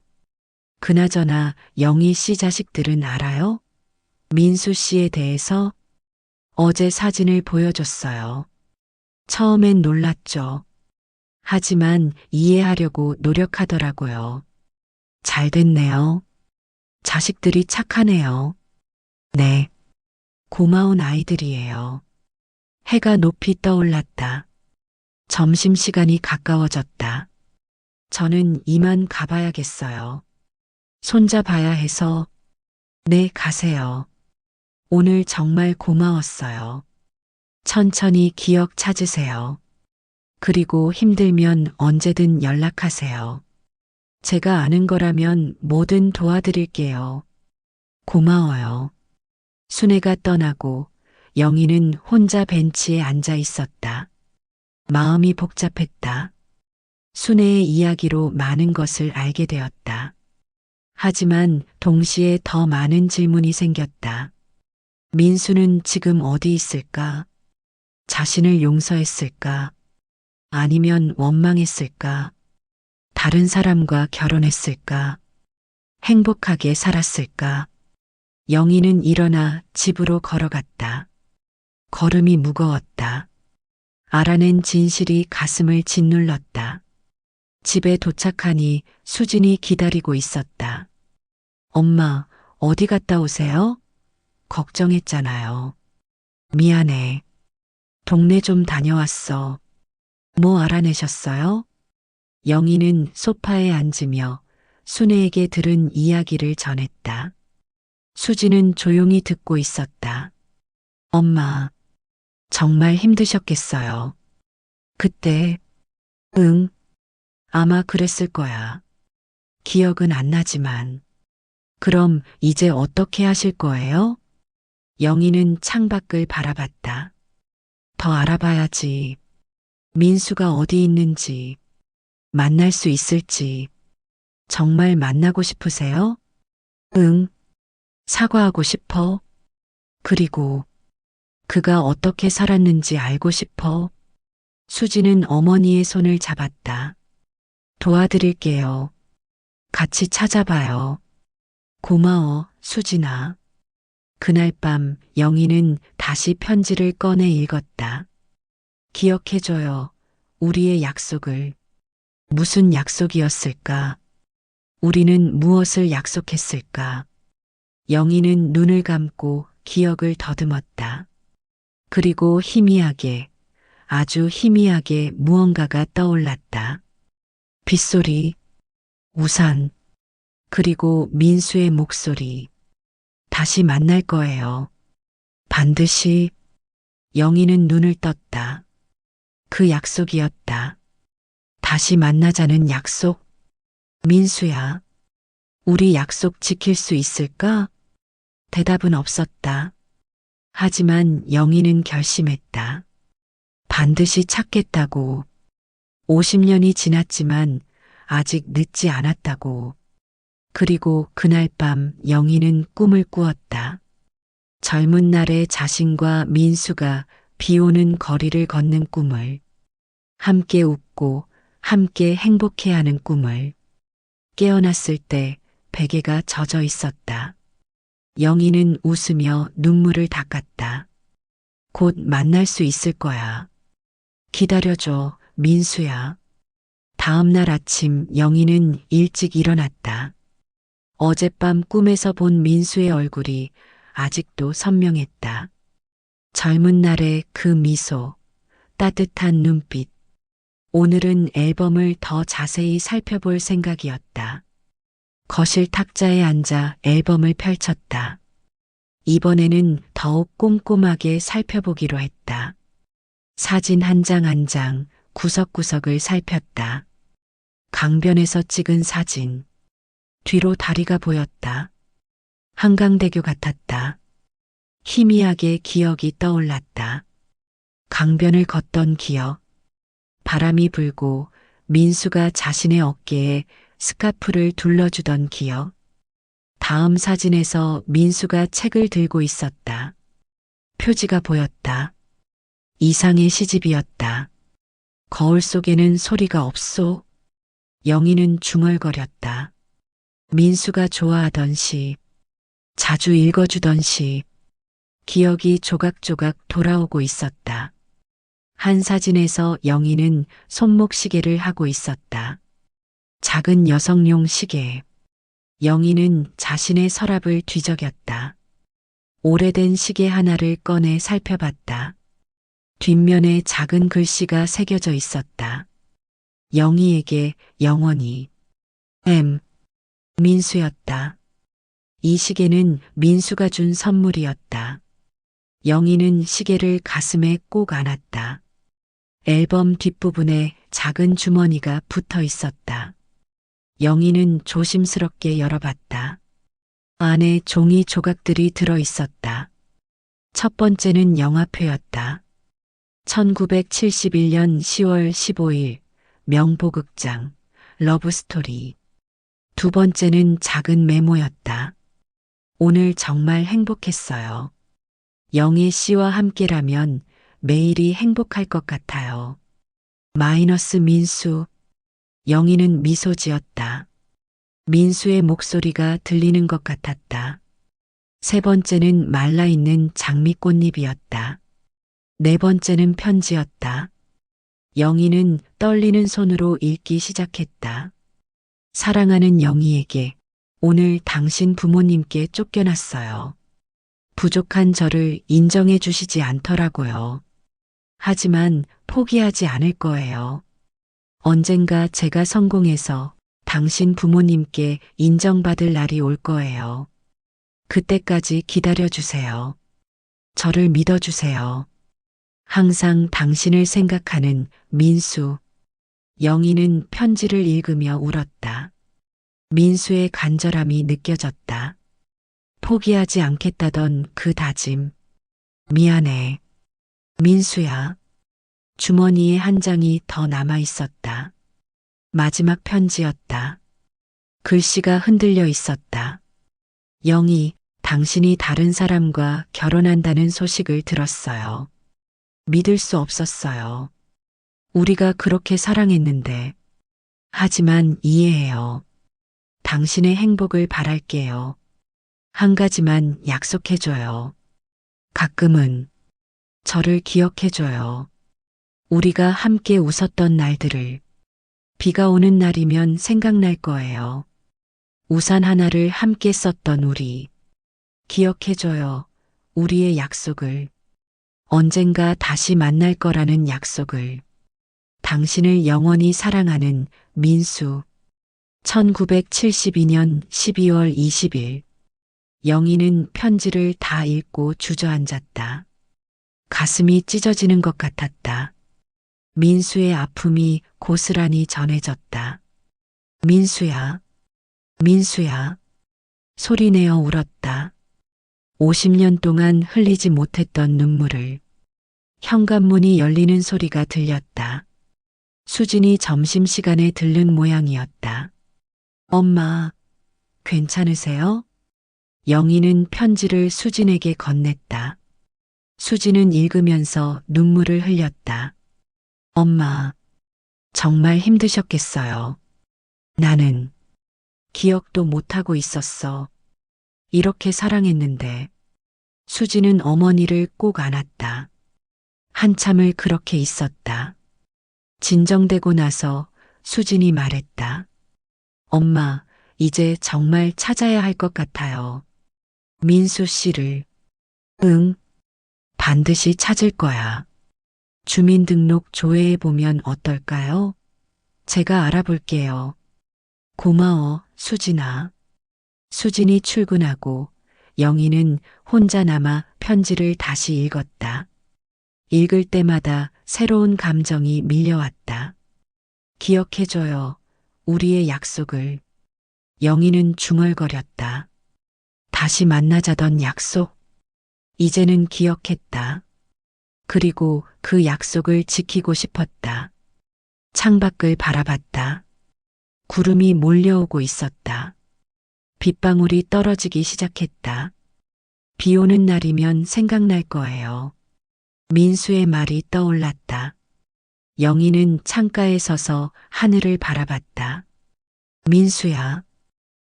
그나저나 영희 씨 자식들은 알아요? 민수 씨에 대해서 어제 사진을 보여줬어요. 처음엔 놀랐죠. 하지만 이해하려고 노력하더라고요. 잘 됐네요. 자식들이 착하네요. 네. 고마운 아이들이에요. 해가 높이 떠올랐다. 점심시간이 가까워졌다. 저는 이만 가봐야겠어요. 손잡아야 해서. 네, 가세요. 오늘 정말 고마웠어요. 천천히 기억 찾으세요. 그리고 힘들면 언제든 연락하세요. 제가 아는 거라면 뭐든 도와드릴게요. 고마워요. 순애가 떠나고 영희는 혼자 벤치에 앉아 있었다. 마음이 복잡했다. 순애의 이야기로 많은 것을 알게 되었다. 하지만 동시에 더 많은 질문이 생겼다. 민수는 지금 어디 있을까? 자신을 용서했을까? 아니면 원망했을까? 다른 사람과 결혼했을까? 행복하게 살았을까? 영희는 일어나 집으로 걸어갔다. 걸음이 무거웠다. 알아낸 진실이 가슴을 짓눌렀다. 집에 도착하니 수진이 기다리고 있었다. 엄마, 어디 갔다 오세요? 걱정했잖아요. 미안해. 동네 좀 다녀왔어. 뭐 알아내셨어요? 영희는 소파에 앉으며 순애에게 들은 이야기를 전했다. 수지는 조용히 듣고 있었다. 엄마, 정말 힘드셨겠어요. 그때, 응, 아마 그랬을 거야. 기억은 안 나지만. 그럼 이제 어떻게 하실 거예요? 영희는 창밖을 바라봤다. 더 알아봐야지. 민수가 어디 있는지, 만날 수 있을지. 정말 만나고 싶으세요? 응, 사과하고 싶어. 그리고 그가 어떻게 살았는지 알고 싶어. 수지는 어머니의 손을 잡았다. 도와드릴게요. 같이 찾아봐요. 고마워, 수진아. 그날 밤 영희는 다시 편지를 꺼내 읽었다. 기억해줘요. 우리의 약속을. 무슨 약속이었을까? 우리는 무엇을 약속했을까? 영희는 눈을 감고 기억을 더듬었다. 그리고 희미하게, 아주 희미하게 무언가가 떠올랐다. 빗소리, 우산, 그리고 민수의 목소리. 다시 만날 거예요. 반드시. 영희는 눈을 떴다. 그 약속이었다. 다시 만나자는 약속. 민수야, 우리 약속 지킬 수 있을까? 대답은 없었다. 하지만 영희는 결심했다. 반드시 찾겠다고. 50년이 지났지만 아직 늦지 않았다고. 그리고 그날 밤 영희는 꿈을 꾸었다. 젊은 날의 자신과 민수가 비 오는 거리를 걷는 꿈을. 함께 웃고 함께 행복해하는 꿈을. 깨어났을 때 베개가 젖어 있었다. 영희는 웃으며 눈물을 닦았다. 곧 만날 수 있을 거야. 기다려줘, 민수야. 다음 날 아침 영희는 일찍 일어났다. 어젯밤 꿈에서 본 민수의 얼굴이 아직도 선명했다. 젊은 날의 그 미소, 따뜻한 눈빛. 오늘은 앨범을 더 자세히 살펴볼 생각이었다. 거실 탁자에 앉아 앨범을 펼쳤다. 이번에는 더욱 꼼꼼하게 살펴보기로 했다. 사진 한 장 한 장 구석구석을 살폈다. 강변에서 찍은 사진. 뒤로 다리가 보였다. 한강대교 같았다. 희미하게 기억이 떠올랐다. 강변을 걷던 기억. 바람이 불고 민수가 자신의 어깨에 스카프를 둘러주던 기억. 다음 사진에서 민수가 책을 들고 있었다. 표지가 보였다. 이상의 시집이었다. 거울 속에는 소리가 없소. 영희는 중얼거렸다. 민수가 좋아하던 시, 자주 읽어주던 시, 기억이 조각조각 돌아오고 있었다. 한 사진에서 영희는 손목시계를 하고 있었다. 작은 여성용 시계. 영희는 자신의 서랍을 뒤적였다. 오래된 시계 하나를 꺼내 살펴봤다. 뒷면에 작은 글씨가 새겨져 있었다. 영희에게 영원히. 민수였다. 이 시계는 민수가 준 선물이었다. 영희는 시계를 가슴에 꼭 안았다. 앨범 뒷부분에 작은 주머니가 붙어 있었다. 영희는 조심스럽게 열어봤다. 안에 종이 조각들이 들어 있었다. 첫 번째는 영화표였다. 1971년 10월 15일 명보극장 러브스토리. 두 번째는 작은 메모였다. 오늘 정말 행복했어요. 영애 씨와 함께라면 매일이 행복할 것 같아요. 마이너스 민수. 영희는 미소 지었다. 민수의 목소리가 들리는 것 같았다. 세 번째는 말라있는 장미꽃잎이었다. 네 번째는 편지였다. 영희는 떨리는 손으로 읽기 시작했다. 사랑하는 영희에게 오늘 당신 부모님께 쫓겨났어요. 부족한 저를 인정해 주시지 않더라고요. 하지만 포기하지 않을 거예요. 언젠가 제가 성공해서 당신 부모님께 인정받을 날이 올 거예요. 그때까지 기다려주세요. 저를 믿어주세요. 항상 당신을 생각하는 민수. 영희는 편지를 읽으며 울었다. 민수의 간절함이 느껴졌다. 포기하지 않겠다던 그 다짐. 미안해. 민수야. 주머니에 한 장이 더 남아 있었다. 마지막 편지였다. 글씨가 흔들려 있었다. 영희, 당신이 다른 사람과 결혼한다는 소식을 들었어요. 믿을 수 없었어요. 우리가 그렇게 사랑했는데. 하지만 이해해요. 당신의 행복을 바랄게요. 한 가지만 약속해줘요. 가끔은 저를 기억해줘요. 우리가 함께 웃었던 날들을. 비가 오는 날이면 생각날 거예요. 우산 하나를 함께 썼던 우리. 기억해줘요. 우리의 약속을. 언젠가 다시 만날 거라는 약속을. 당신을 영원히 사랑하는 민수. 1972년 12월 20일. 영희는 편지를 다 읽고 주저앉았다. 가슴이 찢어지는 것 같았다. 민수의 아픔이 고스란히 전해졌다. 민수야, 민수야. 소리내어 울었다. 50년 동안 흘리지 못했던 눈물을. 현관문이 열리는 소리가 들렸다. 수진이 점심시간에 들른 모양이었다. 엄마, 괜찮으세요? 영희는 편지를 수진에게 건넸다. 수진은 읽으면서 눈물을 흘렸다. 엄마, 정말 힘드셨겠어요. 나는 기억도 못하고 있었어. 이렇게 사랑했는데. 수진은 어머니를 꼭 안았다. 한참을 그렇게 있었다. 진정되고 나서 수진이 말했다. 엄마, 이제 정말 찾아야 할 것 같아요. 민수 씨를. 응, 반드시 찾을 거야. 주민등록 조회해 보면 어떨까요? 제가 알아볼게요. 고마워, 수진아. 수진이 출근하고 영희는 혼자 남아 편지를 다시 읽었다. 읽을 때마다 새로운 감정이 밀려왔다. 기억해줘요. 우리의 약속을. 영희는 중얼거렸다. 다시 만나자던 약속. 이제는 기억했다. 그리고 그 약속을 지키고 싶었다. 창밖을 바라봤다. 구름이 몰려오고 있었다. 빗방울이 떨어지기 시작했다. 비 오는 날이면 생각날 거예요. 민수의 말이 떠올랐다. 영희는 창가에 서서 하늘을 바라봤다. 민수야,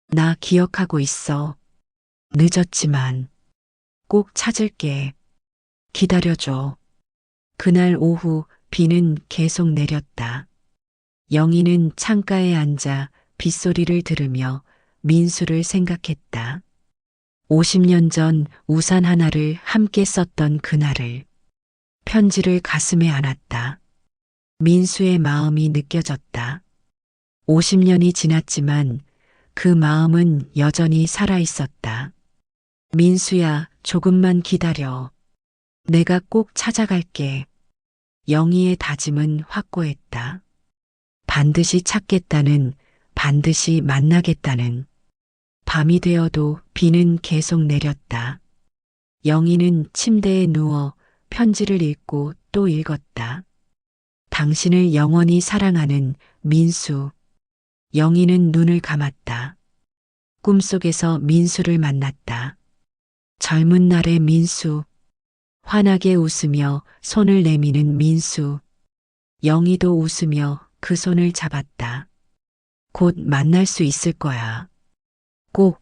나 기억하고 있어. 늦었지만 꼭 찾을게. 기다려줘. 그날 오후 비는 계속 내렸다. 영희는 창가에 앉아 빗소리를 들으며 민수를 생각했다. 50년 전 우산 하나를 함께 썼던 그날을. 편지를 가슴에 안았다. 민수의 마음이 느껴졌다. 50년이 지났지만 그 마음은 여전히 살아 있었다. 민수야, 조금만 기다려. 내가 꼭 찾아갈게. 영희의 다짐은 확고했다. 반드시 찾겠다는, 반드시 만나겠다는. 밤이 되어도 비는 계속 내렸다. 영희는 침대에 누워 편지를 읽고 또 읽었다. 당신을 영원히 사랑하는 민수. 영희는 눈을 감았다. 꿈속에서 민수를 만났다. 젊은 날의 민수. 환하게 웃으며 손을 내미는 민수. 영희도 웃으며 그 손을 잡았다. 곧 만날 수 있을 거야. 꼭.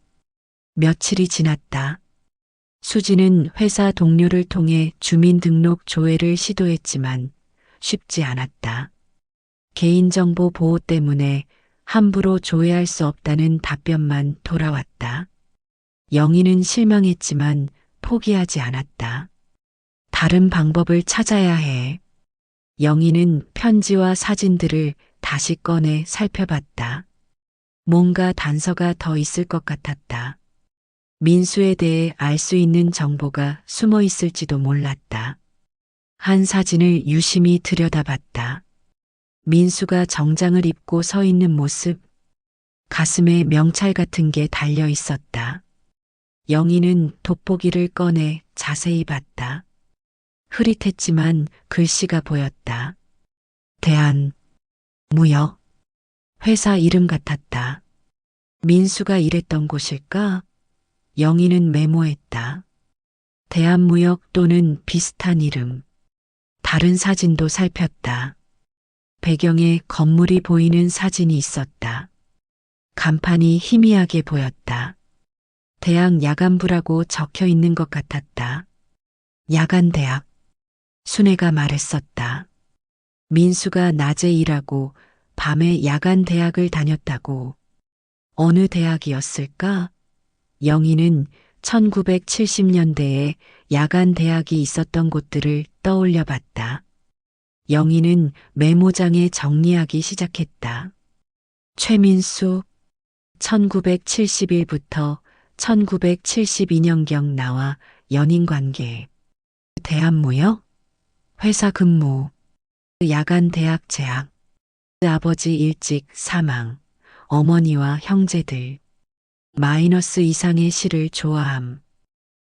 며칠이 지났다. 수지는 회사 동료를 통해 주민등록 조회를 시도했지만 쉽지 않았다. 개인정보 보호 때문에 함부로 조회할 수 없다는 답변만 돌아왔다. 영희는 실망했지만 포기하지 않았다. 다른 방법을 찾아야 해. 영희는 편지와 사진들을 다시 꺼내 살펴봤다. 뭔가 단서가 더 있을 것 같았다. 민수에 대해 알 수 있는 정보가 숨어 있을지도 몰랐다. 한 사진을 유심히 들여다봤다. 민수가 정장을 입고 서 있는 모습, 가슴에 명찰 같은 게 달려 있었다. 영희는 돋보기를 꺼내 자세히 봤다. 흐릿했지만 글씨가 보였다. 대한, 무역, 회사 이름 같았다. 민수가 일했던 곳일까? 영희는 메모했다. 대한무역 또는 비슷한 이름. 다른 사진도 살폈다. 배경에 건물이 보이는 사진이 있었다. 간판이 희미하게 보였다. 대학 야간부라고 적혀 있는 것 같았다. 야간대학. 순애가 말했었다. 민수가 낮에 일하고 밤에 야간대학을 다녔다고. 어느 대학이었을까? 영희는 1970년대에 야간대학이 있었던 곳들을 떠올려 봤다. 영희는 메모장에 정리하기 시작했다. 최민수, 1971부터 1972년경 나와 연인관계. 대한무역, 회사 근무, 야간대학 재학, 아버지 일찍 사망, 어머니와 형제들, 마이너스 이상의 시를 좋아함,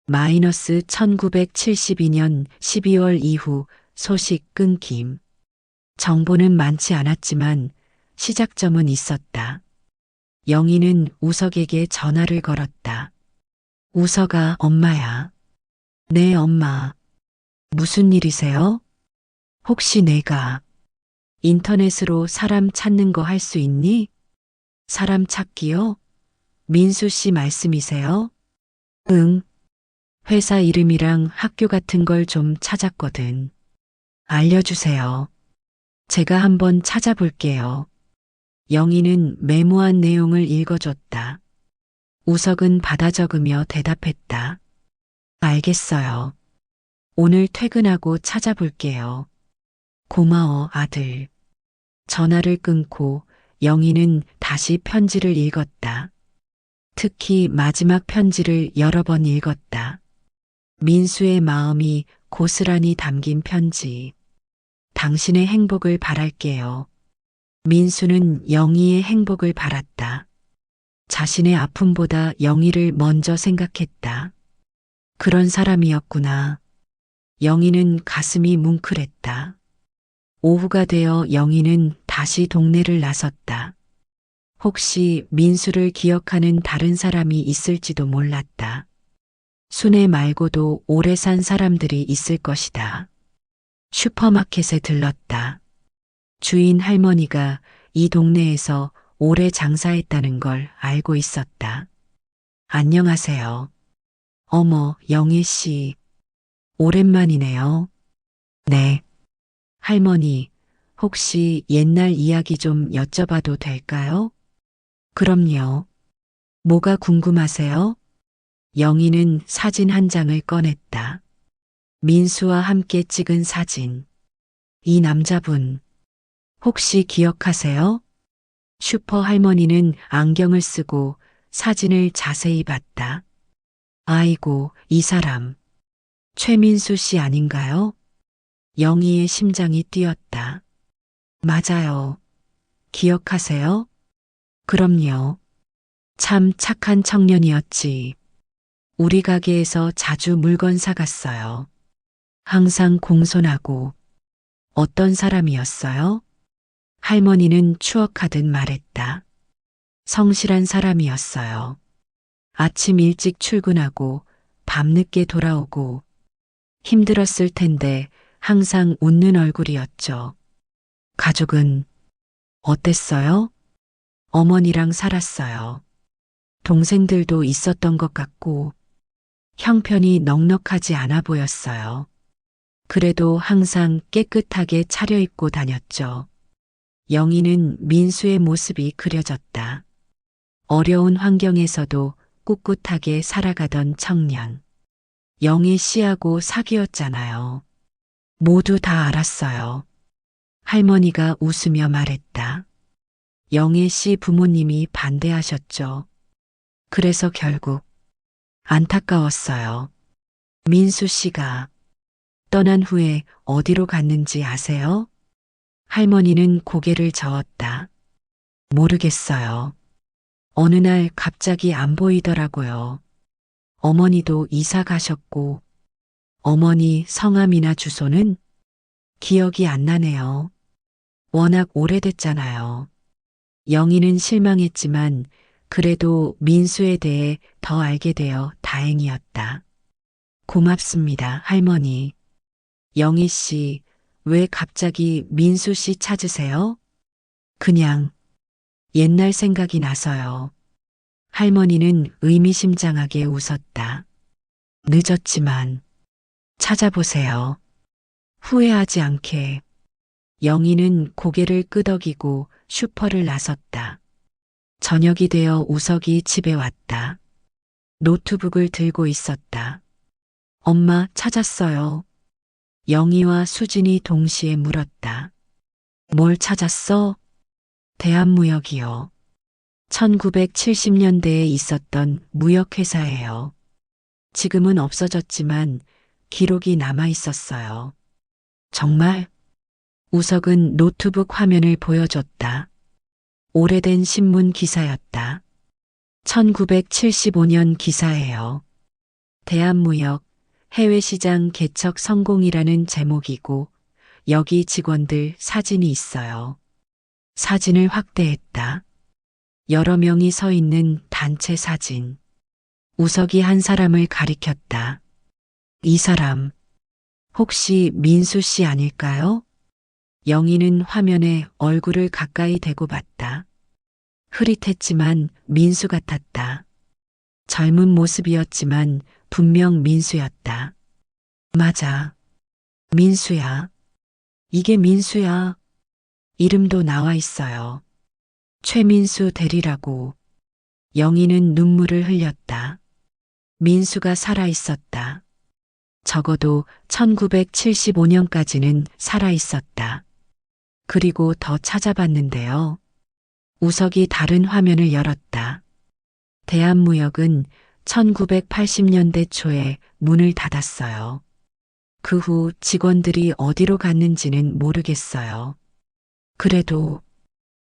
마이너스 1972년 12월 이후 소식 끊김. 정보는 많지 않았지만 시작점은 있었다. 영희는 우석에게 전화를 걸었다. 우석아, 엄마야. 네, 엄마. 무슨 일이세요? 혹시 내가 인터넷으로 사람 찾는 거 할 수 있니? 사람 찾기요? 민수 씨 말씀이세요? 응. 회사 이름이랑 학교 같은 걸 좀 찾았거든. 알려주세요. 제가 한번 찾아볼게요. 영희는 메모한 내용을 읽어줬다. 우석은 받아 적으며 대답했다. 알겠어요. 오늘 퇴근하고 찾아볼게요. 고마워, 아들. 전화를 끊고 영희는 다시 편지를 읽었다. 특히 마지막 편지를 여러 번 읽었다. 민수의 마음이 고스란히 담긴 편지. 당신의 행복을 바랄게요. 민수는 영희의 행복을 바랐다. 자신의 아픔보다 영희를 먼저 생각했다. 그런 사람이었구나. 영희는 가슴이 뭉클했다. 오후가 되어 영희는 다시 동네를 나섰다. 혹시 민수를 기억하는 다른 사람이 있을지도 몰랐다. 순애 말고도 오래 산 사람들이 있을 것이다. 슈퍼마켓에 들렀다. 주인 할머니가 이 동네에서 오래 장사했다는 걸 알고 있었다. 안녕하세요. 어머, 영희 씨. 오랜만이네요. 네. 할머니, 혹시 옛날 이야기 좀 여쭤봐도 될까요? 그럼요. 뭐가 궁금하세요? 영희는 사진 한 장을 꺼냈다. 민수와 함께 찍은 사진. 이 남자분, 혹시 기억하세요? 슈퍼 할머니는 안경을 쓰고 사진을 자세히 봤다. 아이고, 이 사람. 최민수 씨 아닌가요? 영희의 심장이 뛰었다. 맞아요. 기억하세요? 그럼요. 참 착한 청년이었지. 우리 가게에서 자주 물건 사갔어요. 항상 공손하고. 어떤 사람이었어요? 할머니는 추억하듯 말했다. 성실한 사람이었어요. 아침 일찍 출근하고 밤늦게 돌아오고 힘들었을 텐데 항상 웃는 얼굴이었죠. 가족은 어땠어요? 어머니랑 살았어요. 동생들도 있었던 것 같고 형편이 넉넉하지 않아 보였어요. 그래도 항상 깨끗하게 차려입고 다녔죠. 영희는 민수의 모습이 그려졌다. 어려운 환경에서도 꿋꿋하게 살아가던 청년. 영희 씨하고 사귀었잖아요. 모두 다 알았어요. 할머니가 웃으며 말했다. 영희 씨 부모님이 반대하셨죠. 그래서 결국 안타까웠어요. 민수 씨가 떠난 후에 어디로 갔는지 아세요? 할머니는 고개를 저었다. 모르겠어요. 어느 날 갑자기 안 보이더라고요. 어머니도 이사 가셨고, 어머니 성함이나 주소는 기억이 안 나네요. 워낙 오래됐잖아요. 영희는 실망했지만 그래도 민수에 대해 더 알게 되어 다행이었다. 고맙습니다, 할머니. 영희 씨, 왜 갑자기 민수 씨 찾으세요? 그냥 옛날 생각이 나서요. 할머니는 의미심장하게 웃었다. 늦었지만 찾아보세요. 후회하지 않게. 영희는 고개를 끄덕이고 슈퍼를 나섰다. 저녁이 되어 우석이 집에 왔다. 노트북을 들고 있었다. 엄마 찾았어요. 영희와 수진이 동시에 물었다. 뭘 찾았어? 대한무역이요. 1970년대에 있었던 무역회사예요. 지금은 없어졌지만 기록이 남아 있었어요. 정말? 우석은 노트북 화면을 보여줬다. 오래된 신문 기사였다. 1975년 기사예요. 대한무역 해외시장 개척 성공이라는 제목이고 여기 직원들 사진이 있어요. 사진을 확대했다. 여러 명이 서 있는 단체 사진. 우석이 한 사람을 가리켰다. 이 사람, 혹시 민수 씨 아닐까요? 영희는 화면에 얼굴을 가까이 대고 봤다. 흐릿했지만 민수 같았다. 젊은 모습이었지만 분명 민수였다. 맞아. 민수야. 이게 민수야. 이름도 나와 있어요. 최민수 대리라고. 영희는 눈물을 흘렸다. 민수가 살아 있었다. 적어도 1975년까지는 살아 있었다. 그리고 더 찾아봤는데요. 우석이 다른 화면을 열었다. 대한무역은 1980년대 초에 문을 닫았어요. 그 후 직원들이 어디로 갔는지는 모르겠어요. 그래도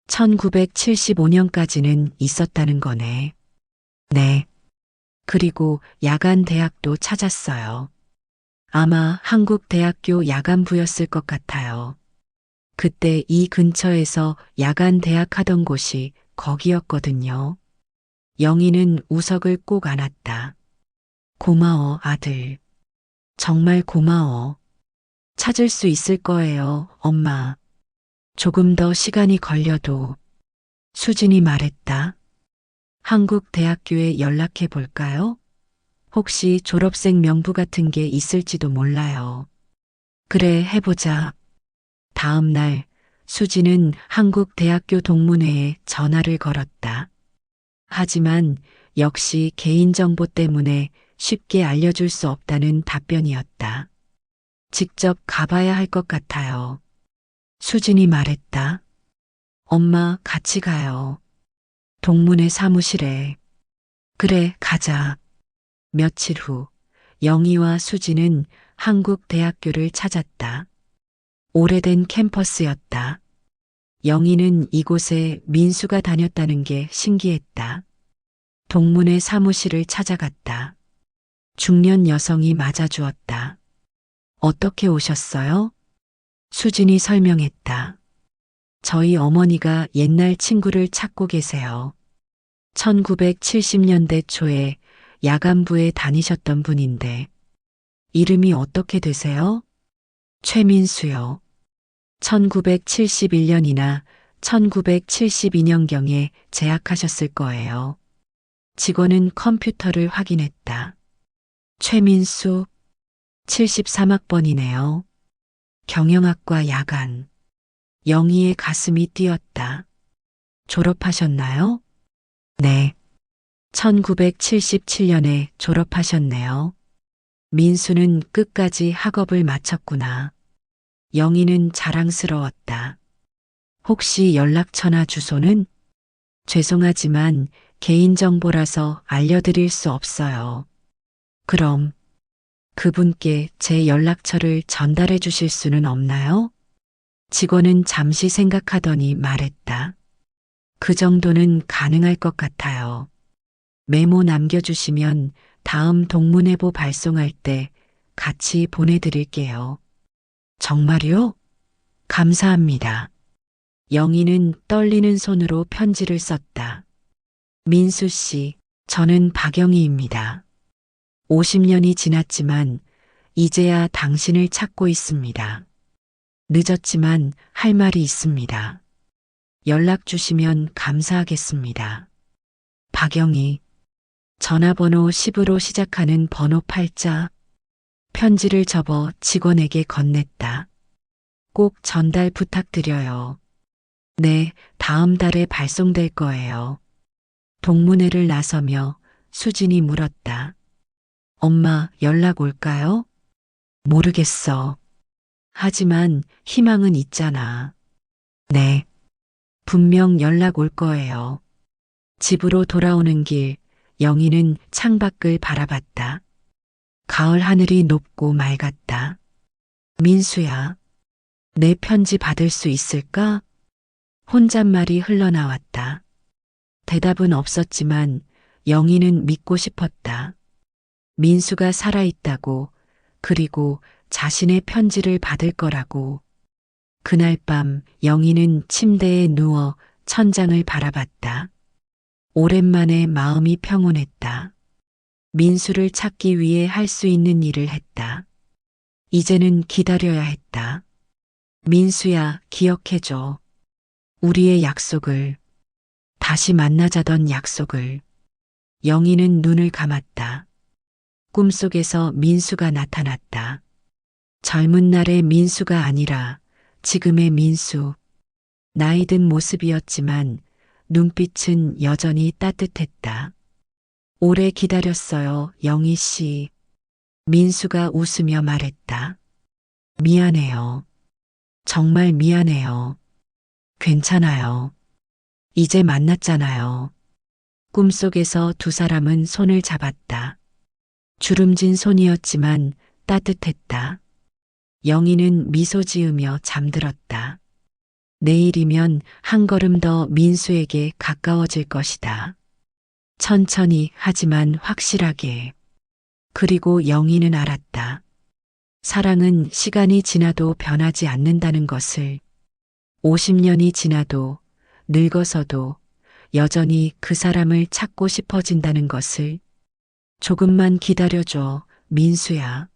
1975년까지는 있었다는 거네. 네. 그리고 야간 대학도 찾았어요. 아마 한국대학교 야간부였을 것 같아요. 그때 이 근처에서 야간 대학 하던 곳이 거기였거든요. 영희는 우석을 꼭 안았다. 고마워, 아들. 정말 고마워. 찾을 수 있을 거예요, 엄마. 조금 더 시간이 걸려도. 수진이 말했다. 한국대학교에 연락해 볼까요? 혹시 졸업생 명부 같은 게 있을지도 몰라요. 그래, 해보자. 다음 날 수지는 한국대학교 동문회에 전화를 걸었다. 하지만 역시 개인정보 때문에 쉽게 알려줄 수 없다는 답변이었다. 직접 가봐야 할 것 같아요. 수진이 말했다. 엄마, 같이 가요. 동문회 사무실에. 그래, 가자. 며칠 후 영희와 수지는 한국대학교를 찾았다. 오래된 캠퍼스였다. 영희는 이곳에 민수가 다녔다는 게 신기했다. 동문회 사무실을 찾아갔다. 중년 여성이 맞아주었다. 어떻게 오셨어요? 수진이 설명했다. 저희 어머니가 옛날 친구를 찾고 계세요. 1970년대 초에 야간부에 다니셨던 분인데 이름이 어떻게 되세요? 최민수요. 1971년이나 1972년경에 재학하셨을 거예요. 직원은 컴퓨터를 확인했다. 최민수, 73학번이네요. 경영학과 야간. 영희의 가슴이 뛰었다. 졸업하셨나요? 네. 1977년에 졸업하셨네요. 민수는 끝까지 학업을 마쳤구나. 영희는 자랑스러웠다. 혹시 연락처나 주소는? 죄송하지만 개인정보라서 알려드릴 수 없어요. 그럼 그분께 제 연락처를 전달해 주실 수는 없나요? 직원은 잠시 생각하더니 말했다. 그 정도는 가능할 것 같아요. 메모 남겨주시면 다음 동문회보 발송할 때 같이 보내드릴게요. 정말요? 감사합니다. 영희는 떨리는 손으로 편지를 썼다. 민수 씨, 저는 박영희입니다. 50년이 지났지만 이제야 당신을 찾고 있습니다. 늦었지만 할 말이 있습니다. 연락 주시면 감사하겠습니다. 박영희. 전화번호 10으로 시작하는 번호 8자. 편지를 접어 직원에게 건넸다. 꼭 전달 부탁드려요. 네, 다음 달에 발송될 거예요. 동문회를 나서며 수진이 물었다. 엄마, 연락 올까요? 모르겠어. 하지만 희망은 있잖아. 네, 분명 연락 올 거예요. 집으로 돌아오는 길, 영희는 창밖을 바라봤다. 가을 하늘이 높고 맑았다. 민수야, 내 편지 받을 수 있을까? 혼잣말이 흘러나왔다. 대답은 없었지만 영희는 믿고 싶었다. 민수가 살아있다고, 그리고 자신의 편지를 받을 거라고. 그날 밤 영희는 침대에 누워 천장을 바라봤다. 오랜만에 마음이 평온했다. 민수를 찾기 위해 할 수 있는 일을 했다. 이제는 기다려야 했다. 민수야, 기억해줘. 우리의 약속을. 다시 만나자던 약속을. 영희는 눈을 감았다. 꿈속에서 민수가 나타났다. 젊은 날의 민수가 아니라 지금의 민수. 나이 든 모습이었지만 눈빛은 여전히 따뜻했다. 오래 기다렸어요, 영희 씨. 민수가 웃으며 말했다. 미안해요. 정말 미안해요. 괜찮아요. 이제 만났잖아요. 꿈속에서 두 사람은 손을 잡았다. 주름진 손이었지만 따뜻했다. 영희는 미소 지으며 잠들었다. 내일이면 한 걸음 더 민수에게 가까워질 것이다. 천천히 하지만 확실하게. 그리고 영희는 알았다. 사랑은 시간이 지나도 변하지 않는다는 것을. 50년이 지나도 늙어서도 여전히 그 사람을 찾고 싶어진다는 것을. 조금만 기다려줘, 민수야.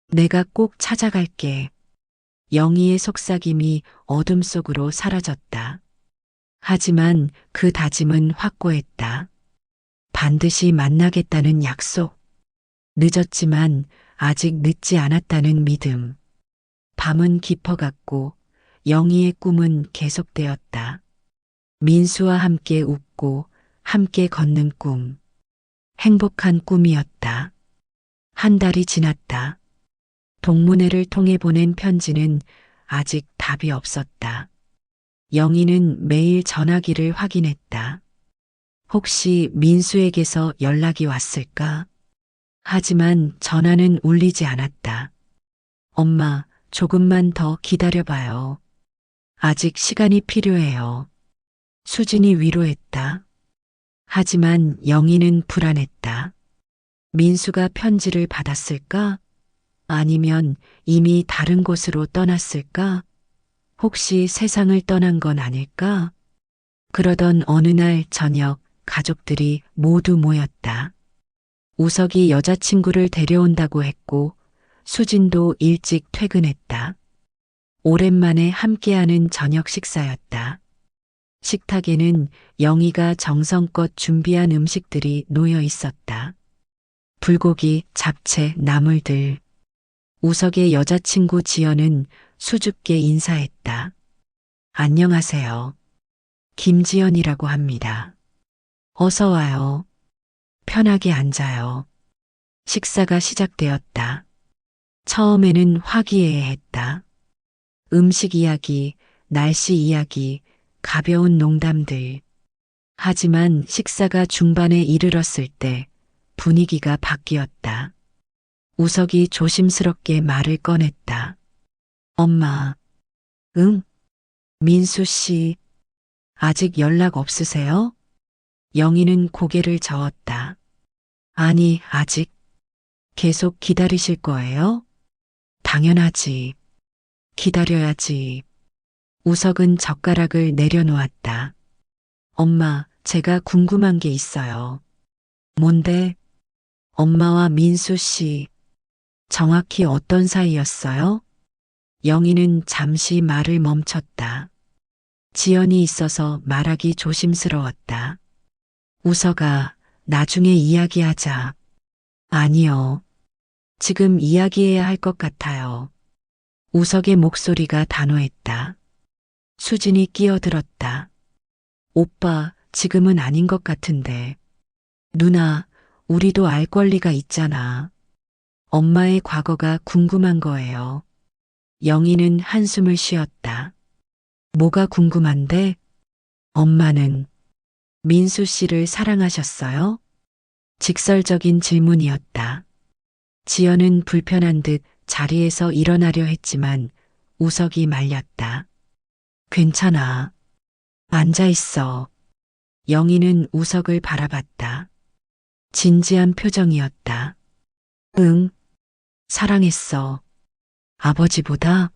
내가 꼭 찾아갈게. 영희의 속삭임이 어둠 속으로 사라졌다. 하지만 그 다짐은 확고했다. 반드시 만나겠다는 약속. 늦었지만 아직 늦지 않았다는 믿음. 밤은 깊어갔고 영희의 꿈은 계속되었다. 민수와 함께 웃고 함께 걷는 꿈. 행복한 꿈이었다. 한 달이 지났다. 동문회를 통해 보낸 편지는 아직 답이 없었다. 영희는 매일 전화기를 확인했다. 혹시 민수에게서 연락이 왔을까? 하지만 전화는 울리지 않았다. 엄마, 조금만 더 기다려봐요. 아직 시간이 필요해요. 수진이 위로했다. 하지만 영희는 불안했다. 민수가 편지를 받았을까? 아니면 이미 다른 곳으로 떠났을까? 혹시 세상을 떠난 건 아닐까? 그러던 어느 날 저녁 가족들이 모두 모였다. 우석이 여자친구를 데려온다고 했고 수진도 일찍 퇴근했다. 오랜만에 함께하는 저녁 식사였다. 식탁에는 영희가 정성껏 준비한 음식들이 놓여 있었다. 불고기, 잡채, 나물들. 우석의 여자친구 지연은 수줍게 인사했다. 안녕하세요. 김지연이라고 합니다. 어서 와요. 편하게 앉아요. 식사가 시작되었다. 처음에는 화기애애했다. 음식 이야기, 날씨 이야기, 가벼운 농담들. 하지만 식사가 중반에 이르렀을 때 분위기가 바뀌었다. 우석이 조심스럽게 말을 꺼냈다. 엄마. 응? 민수 씨. 아직 연락 없으세요? 영희는 고개를 저었다. 아니, 아직. 계속 기다리실 거예요? 당연하지. 기다려야지. 우석은 젓가락을 내려놓았다. 엄마, 제가 궁금한 게 있어요. 뭔데? 엄마와 민수 씨. 정확히 어떤 사이였어요? 영희는 잠시 말을 멈췄다. 지연이 있어서 말하기 조심스러웠다. 우석아, 나중에 이야기하자. 아니요. 지금 이야기해야 할 것 같아요. 우석의 목소리가 단호했다. 수진이 끼어들었다. 오빠, 지금은 아닌 것 같은데. 누나, 우리도 알 권리가 있잖아. 엄마의 과거가 궁금한 거예요. 영희는 한숨을 쉬었다. 뭐가 궁금한데? 엄마는 민수 씨를 사랑하셨어요? 직설적인 질문이었다. 지연은 불편한 듯 자리에서 일어나려 했지만 우석이 말렸다. 괜찮아. 앉아 있어. 영희는 우석을 바라봤다. 진지한 표정이었다. 응, 사랑했어. 아버지보다?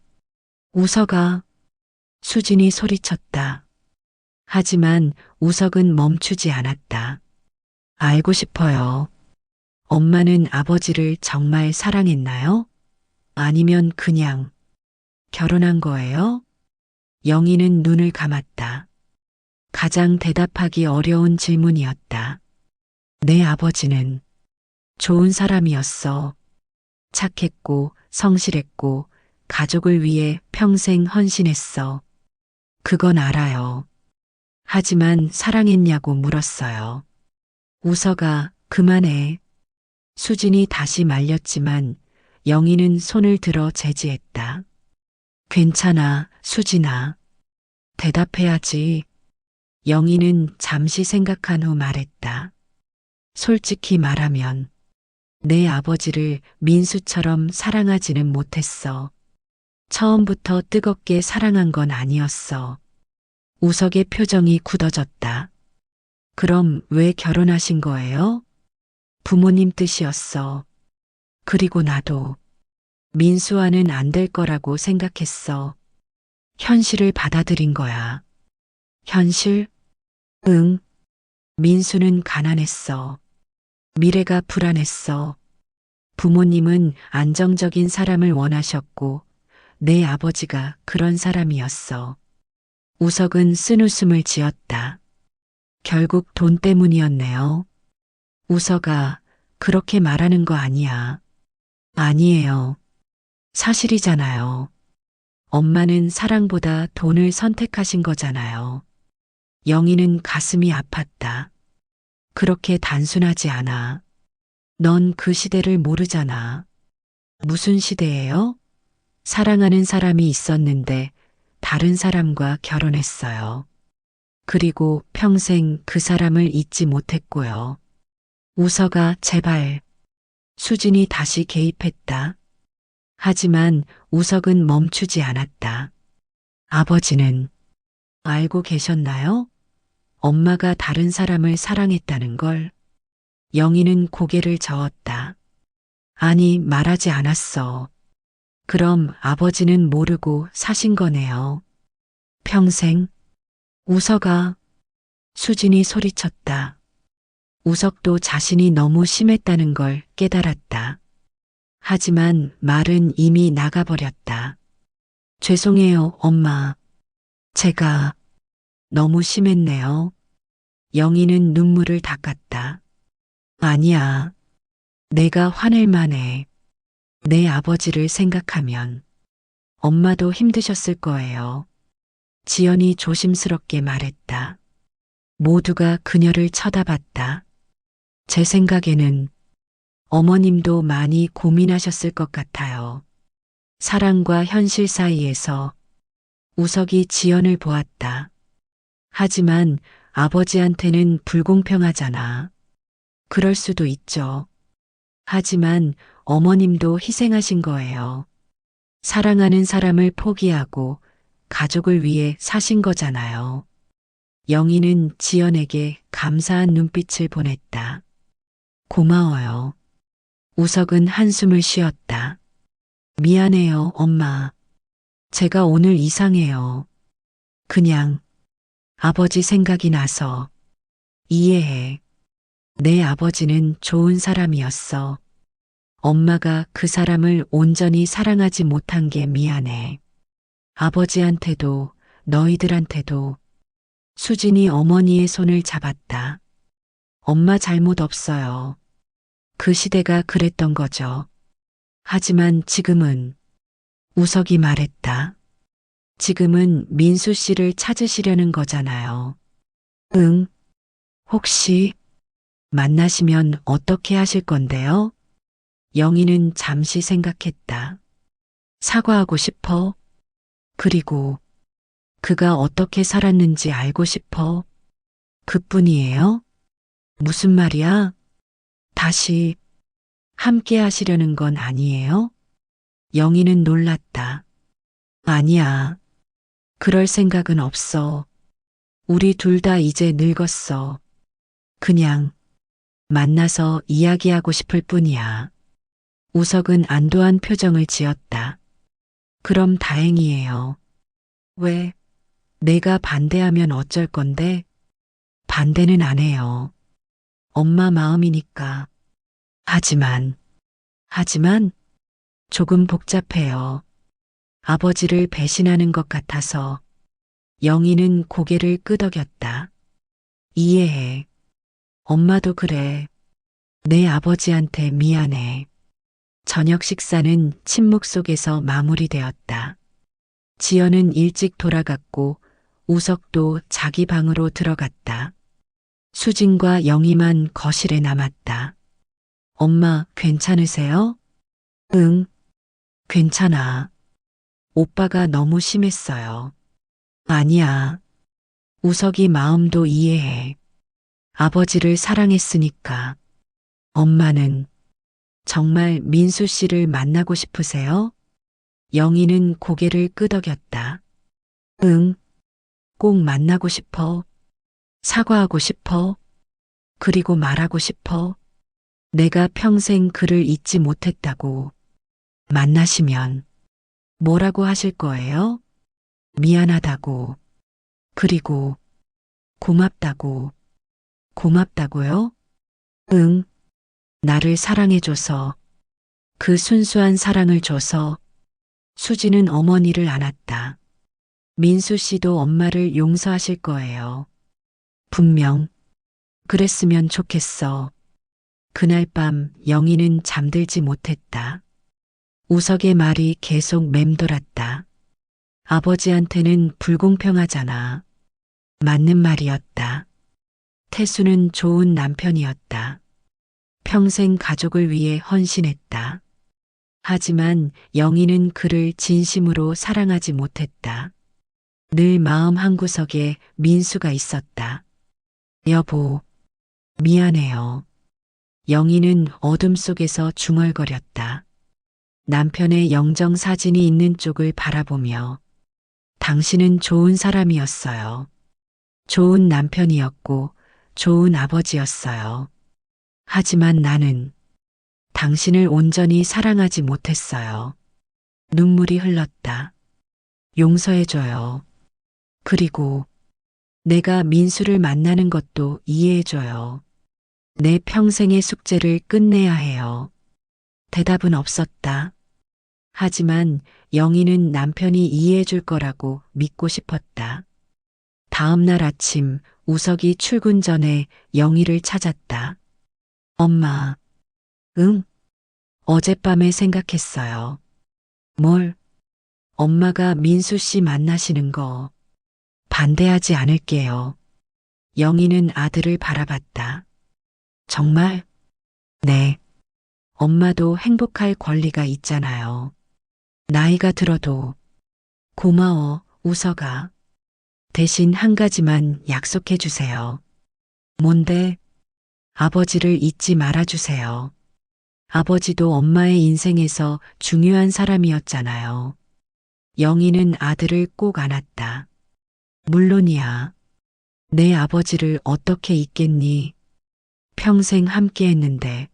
우석아. 수진이 소리쳤다. 하지만 우석은 멈추지 않았다. 알고 싶어요. 엄마는 아버지를 정말 사랑했나요? 아니면 그냥 결혼한 거예요? 영희는 눈을 감았다. 가장 대답하기 어려운 질문이었다. 내 아버지는 좋은 사람이었어. 착했고 성실했고 가족을 위해 평생 헌신했어. 그건 알아요. 하지만 사랑했냐고 물었어요. 우석아, 그만해. 수진이 다시 말렸지만 영희는 손을 들어 제지했다. 괜찮아, 수진아. 대답해야지. 영희는 잠시 생각한 후 말했다. 솔직히 말하면 내 아버지를 민수처럼 사랑하지는 못했어. 처음부터 뜨겁게 사랑한 건 아니었어. 우석의 표정이 굳어졌다. 그럼 왜 결혼하신 거예요? 부모님 뜻이었어. 그리고 나도 민수와는 안 될 거라고 생각했어. 현실을 받아들인 거야. 현실? 응. 민수는 가난했어. 미래가 불안했어. 부모님은 안정적인 사람을 원하셨고, 내 아버지가 그런 사람이었어. 우석은 쓴웃음을 지었다. 결국 돈 때문이었네요. 우석아, 그렇게 말하는 거 아니야. 아니에요. 사실이잖아요. 엄마는 사랑보다 돈을 선택하신 거잖아요. 영희는 가슴이 아팠다. 그렇게 단순하지 않아. 넌 그 시대를 모르잖아. 무슨 시대예요? 사랑하는 사람이 있었는데 다른 사람과 결혼했어요. 그리고 평생 그 사람을 잊지 못했고요. 우석아, 제발. 수진이 다시 개입했다. 하지만 우석은 멈추지 않았다. 아버지는 알고 계셨나요? 엄마가 다른 사람을 사랑했다는 걸. 영희는 고개를 저었다. 아니, 말하지 않았어. 그럼 아버지는 모르고 사신 거네요. 평생. 우석아. 수진이 소리쳤다. 우석도 자신이 너무 심했다는 걸 깨달았다. 하지만 말은 이미 나가버렸다. 죄송해요, 엄마. 제가 너무 심했네요. 영희는 눈물을 닦았다. 아니야. 내가 화낼 만해. 내 아버지를 생각하면 엄마도 힘드셨을 거예요. 지연이 조심스럽게 말했다. 모두가 그녀를 쳐다봤다. 제 생각에는 어머님도 많이 고민하셨을 것 같아요. 사랑과 현실 사이에서 우석이 지연을 보았다. 하지만 아버지한테는 불공평하잖아. 그럴 수도 있죠. 하지만 어머님도 희생하신 거예요. 사랑하는 사람을 포기하고 가족을 위해 사신 거잖아요. 영희는 지연에게 감사한 눈빛을 보냈다. 고마워요. 우석은 한숨을 쉬었다. 미안해요, 엄마. 제가 오늘 이상해요. 그냥 아버지 생각이 나서. 이해해. 내 아버지는 좋은 사람이었어. 엄마가 그 사람을 온전히 사랑하지 못한 게 미안해. 아버지한테도 너희들한테도. 수진이 어머니의 손을 잡았다. 엄마 잘못 없어요. 그 시대가 그랬던 거죠. 하지만 지금은. 우석이 말했다. 지금은 민수 씨를 찾으시려는 거잖아요. 응. 혹시 만나시면 어떻게 하실 건데요? 영희는 잠시 생각했다. 사과하고 싶어. 그리고 그가 어떻게 살았는지 알고 싶어. 그뿐이에요? 무슨 말이야? 다시 함께 하시려는 건 아니에요? 영희는 놀랐다. 아니야. 그럴 생각은 없어. 우리 둘 다 이제 늙었어. 그냥 만나서 이야기하고 싶을 뿐이야. 우석은 안도한 표정을 지었다. 그럼 다행이에요. 왜? 내가 반대하면 어쩔 건데? 반대는 안 해요. 엄마 마음이니까. 하지만 조금 복잡해요. 아버지를 배신하는 것 같아서. 영희는 고개를 끄덕였다. 이해해. 엄마도 그래. 내 아버지한테 미안해. 저녁 식사는 침묵 속에서 마무리되었다. 지연은 일찍 돌아갔고 우석도 자기 방으로 들어갔다. 수진과 영희만 거실에 남았다. 엄마, 괜찮으세요? 응, 괜찮아. 오빠가 너무 심했어요. 아니야. 우석이 마음도 이해해. 아버지를 사랑했으니까. 엄마는 정말 민수 씨를 만나고 싶으세요? 영희는 고개를 끄덕였다. 응, 꼭 만나고 싶어. 사과하고 싶어. 그리고 말하고 싶어. 내가 평생 그를 잊지 못했다고. 만나시면 뭐라고 하실 거예요? 미안하다고. 그리고 고맙다고. 고맙다고요? 응, 나를 사랑해줘서, 그 순수한 사랑을 줘서. 수지는 어머니를 안았다. 민수 씨도 엄마를 용서하실 거예요. 분명. 그랬으면 좋겠어. 그날 밤 영희는 잠들지 못했다. 우석의 말이 계속 맴돌았다. 아버지한테는 불공평하잖아. 맞는 말이었다. 태수는 좋은 남편이었다. 평생 가족을 위해 헌신했다. 하지만 영희는 그를 진심으로 사랑하지 못했다. 늘 마음 한구석에 민수가 있었다. 여보, 미안해요. 영희는 어둠 속에서 중얼거렸다. 남편의 영정 사진이 있는 쪽을 바라보며 당신은 좋은 사람이었어요. 좋은 남편이었고 좋은 아버지였어요. 하지만 나는 당신을 온전히 사랑하지 못했어요. 눈물이 흘렀다. 용서해줘요. 그리고 내가 민수를 만나는 것도 이해해줘요. 내 평생의 숙제를 끝내야 해요. 대답은 없었다. 하지만 영희는 남편이 이해해줄 거라고 믿고 싶었다. 다음 날 아침 우석이 출근 전에 영희를 찾았다. 엄마, 응? 어젯밤에 생각했어요. 뭘? 엄마가 민수 씨 만나시는 거 반대하지 않을게요. 영희는 아들을 바라봤다. 정말? 네. 엄마도 행복할 권리가 있잖아요. 나이가 들어도. 고마워, 우석아. 대신 한 가지만 약속해 주세요. 뭔데? 아버지를 잊지 말아주세요. 아버지도 엄마의 인생에서 중요한 사람이었잖아요. 영희는 아들을 꼭 안았다. 물론이야. 내 아버지를 어떻게 잊겠니? 평생 함께 했는데.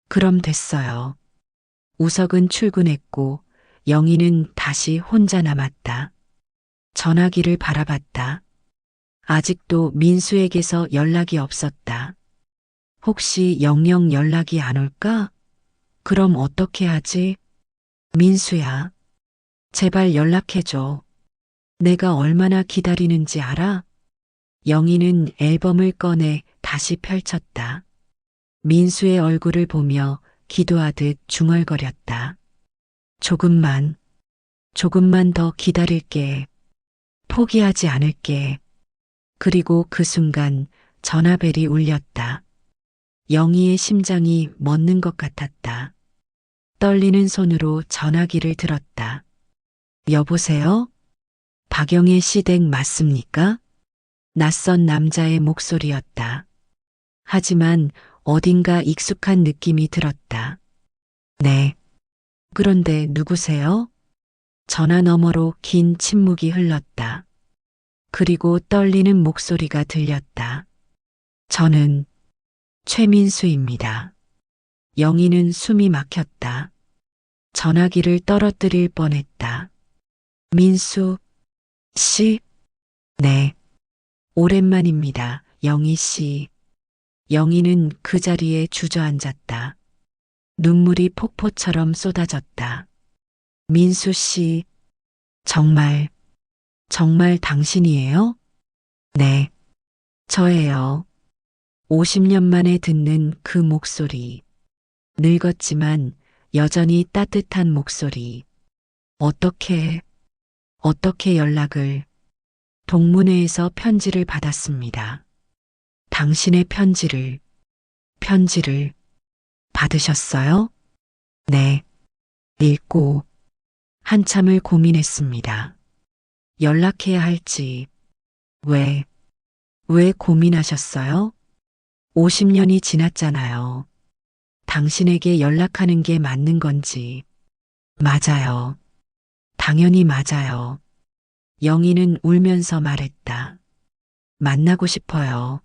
그럼 됐어요. 우석은 출근했고 영희는 다시 혼자 남았다. 전화기를 바라봤다. 아직도 민수에게서 연락이 없었다. 혹시 영영 연락이 안 올까? 그럼 어떻게 하지? 민수야, 제발 연락해줘. 내가 얼마나 기다리는지 알아? 영희는 앨범을 꺼내 다시 펼쳤다. 민수의 얼굴을 보며 기도하듯 중얼거렸다. 조금만, 조금만 더 기다릴게. 포기하지 않을게. 그리고 그 순간 전화벨이 울렸다. 영희의 심장이 멎는 것 같았다. 떨리는 손으로 전화기를 들었다. 여보세요? 박영애 씨 댁 맞습니까? 낯선 남자의 목소리였다. 하지만 어딘가 익숙한 느낌이 들었다. 네. 그런데 누구세요? 전화 너머로 긴 침묵이 흘렀다. 그리고 떨리는 목소리가 들렸다. 저는 최민수입니다. 영희는 숨이 막혔다. 전화기를 떨어뜨릴 뻔했다. 민수 씨? 네. 오랜만입니다. 영희 씨. 영희는 그 자리에 주저앉았다. 눈물이 폭포처럼 쏟아졌다. 민수 씨, 정말, 정말 당신이에요? 네, 저예요. 50년 만에 듣는 그 목소리. 늙었지만 여전히 따뜻한 목소리. 어떻게 연락을. 동문회에서 편지를 받았습니다. 당신의 편지를 받으셨어요? 네, 읽고 한참을 고민했습니다. 연락해야 할지, 왜, 왜 고민하셨어요? 50년이 지났잖아요. 당신에게 연락하는 게 맞는 건지. 맞아요. 당연히 맞아요. 영희는 울면서 말했다. 만나고 싶어요.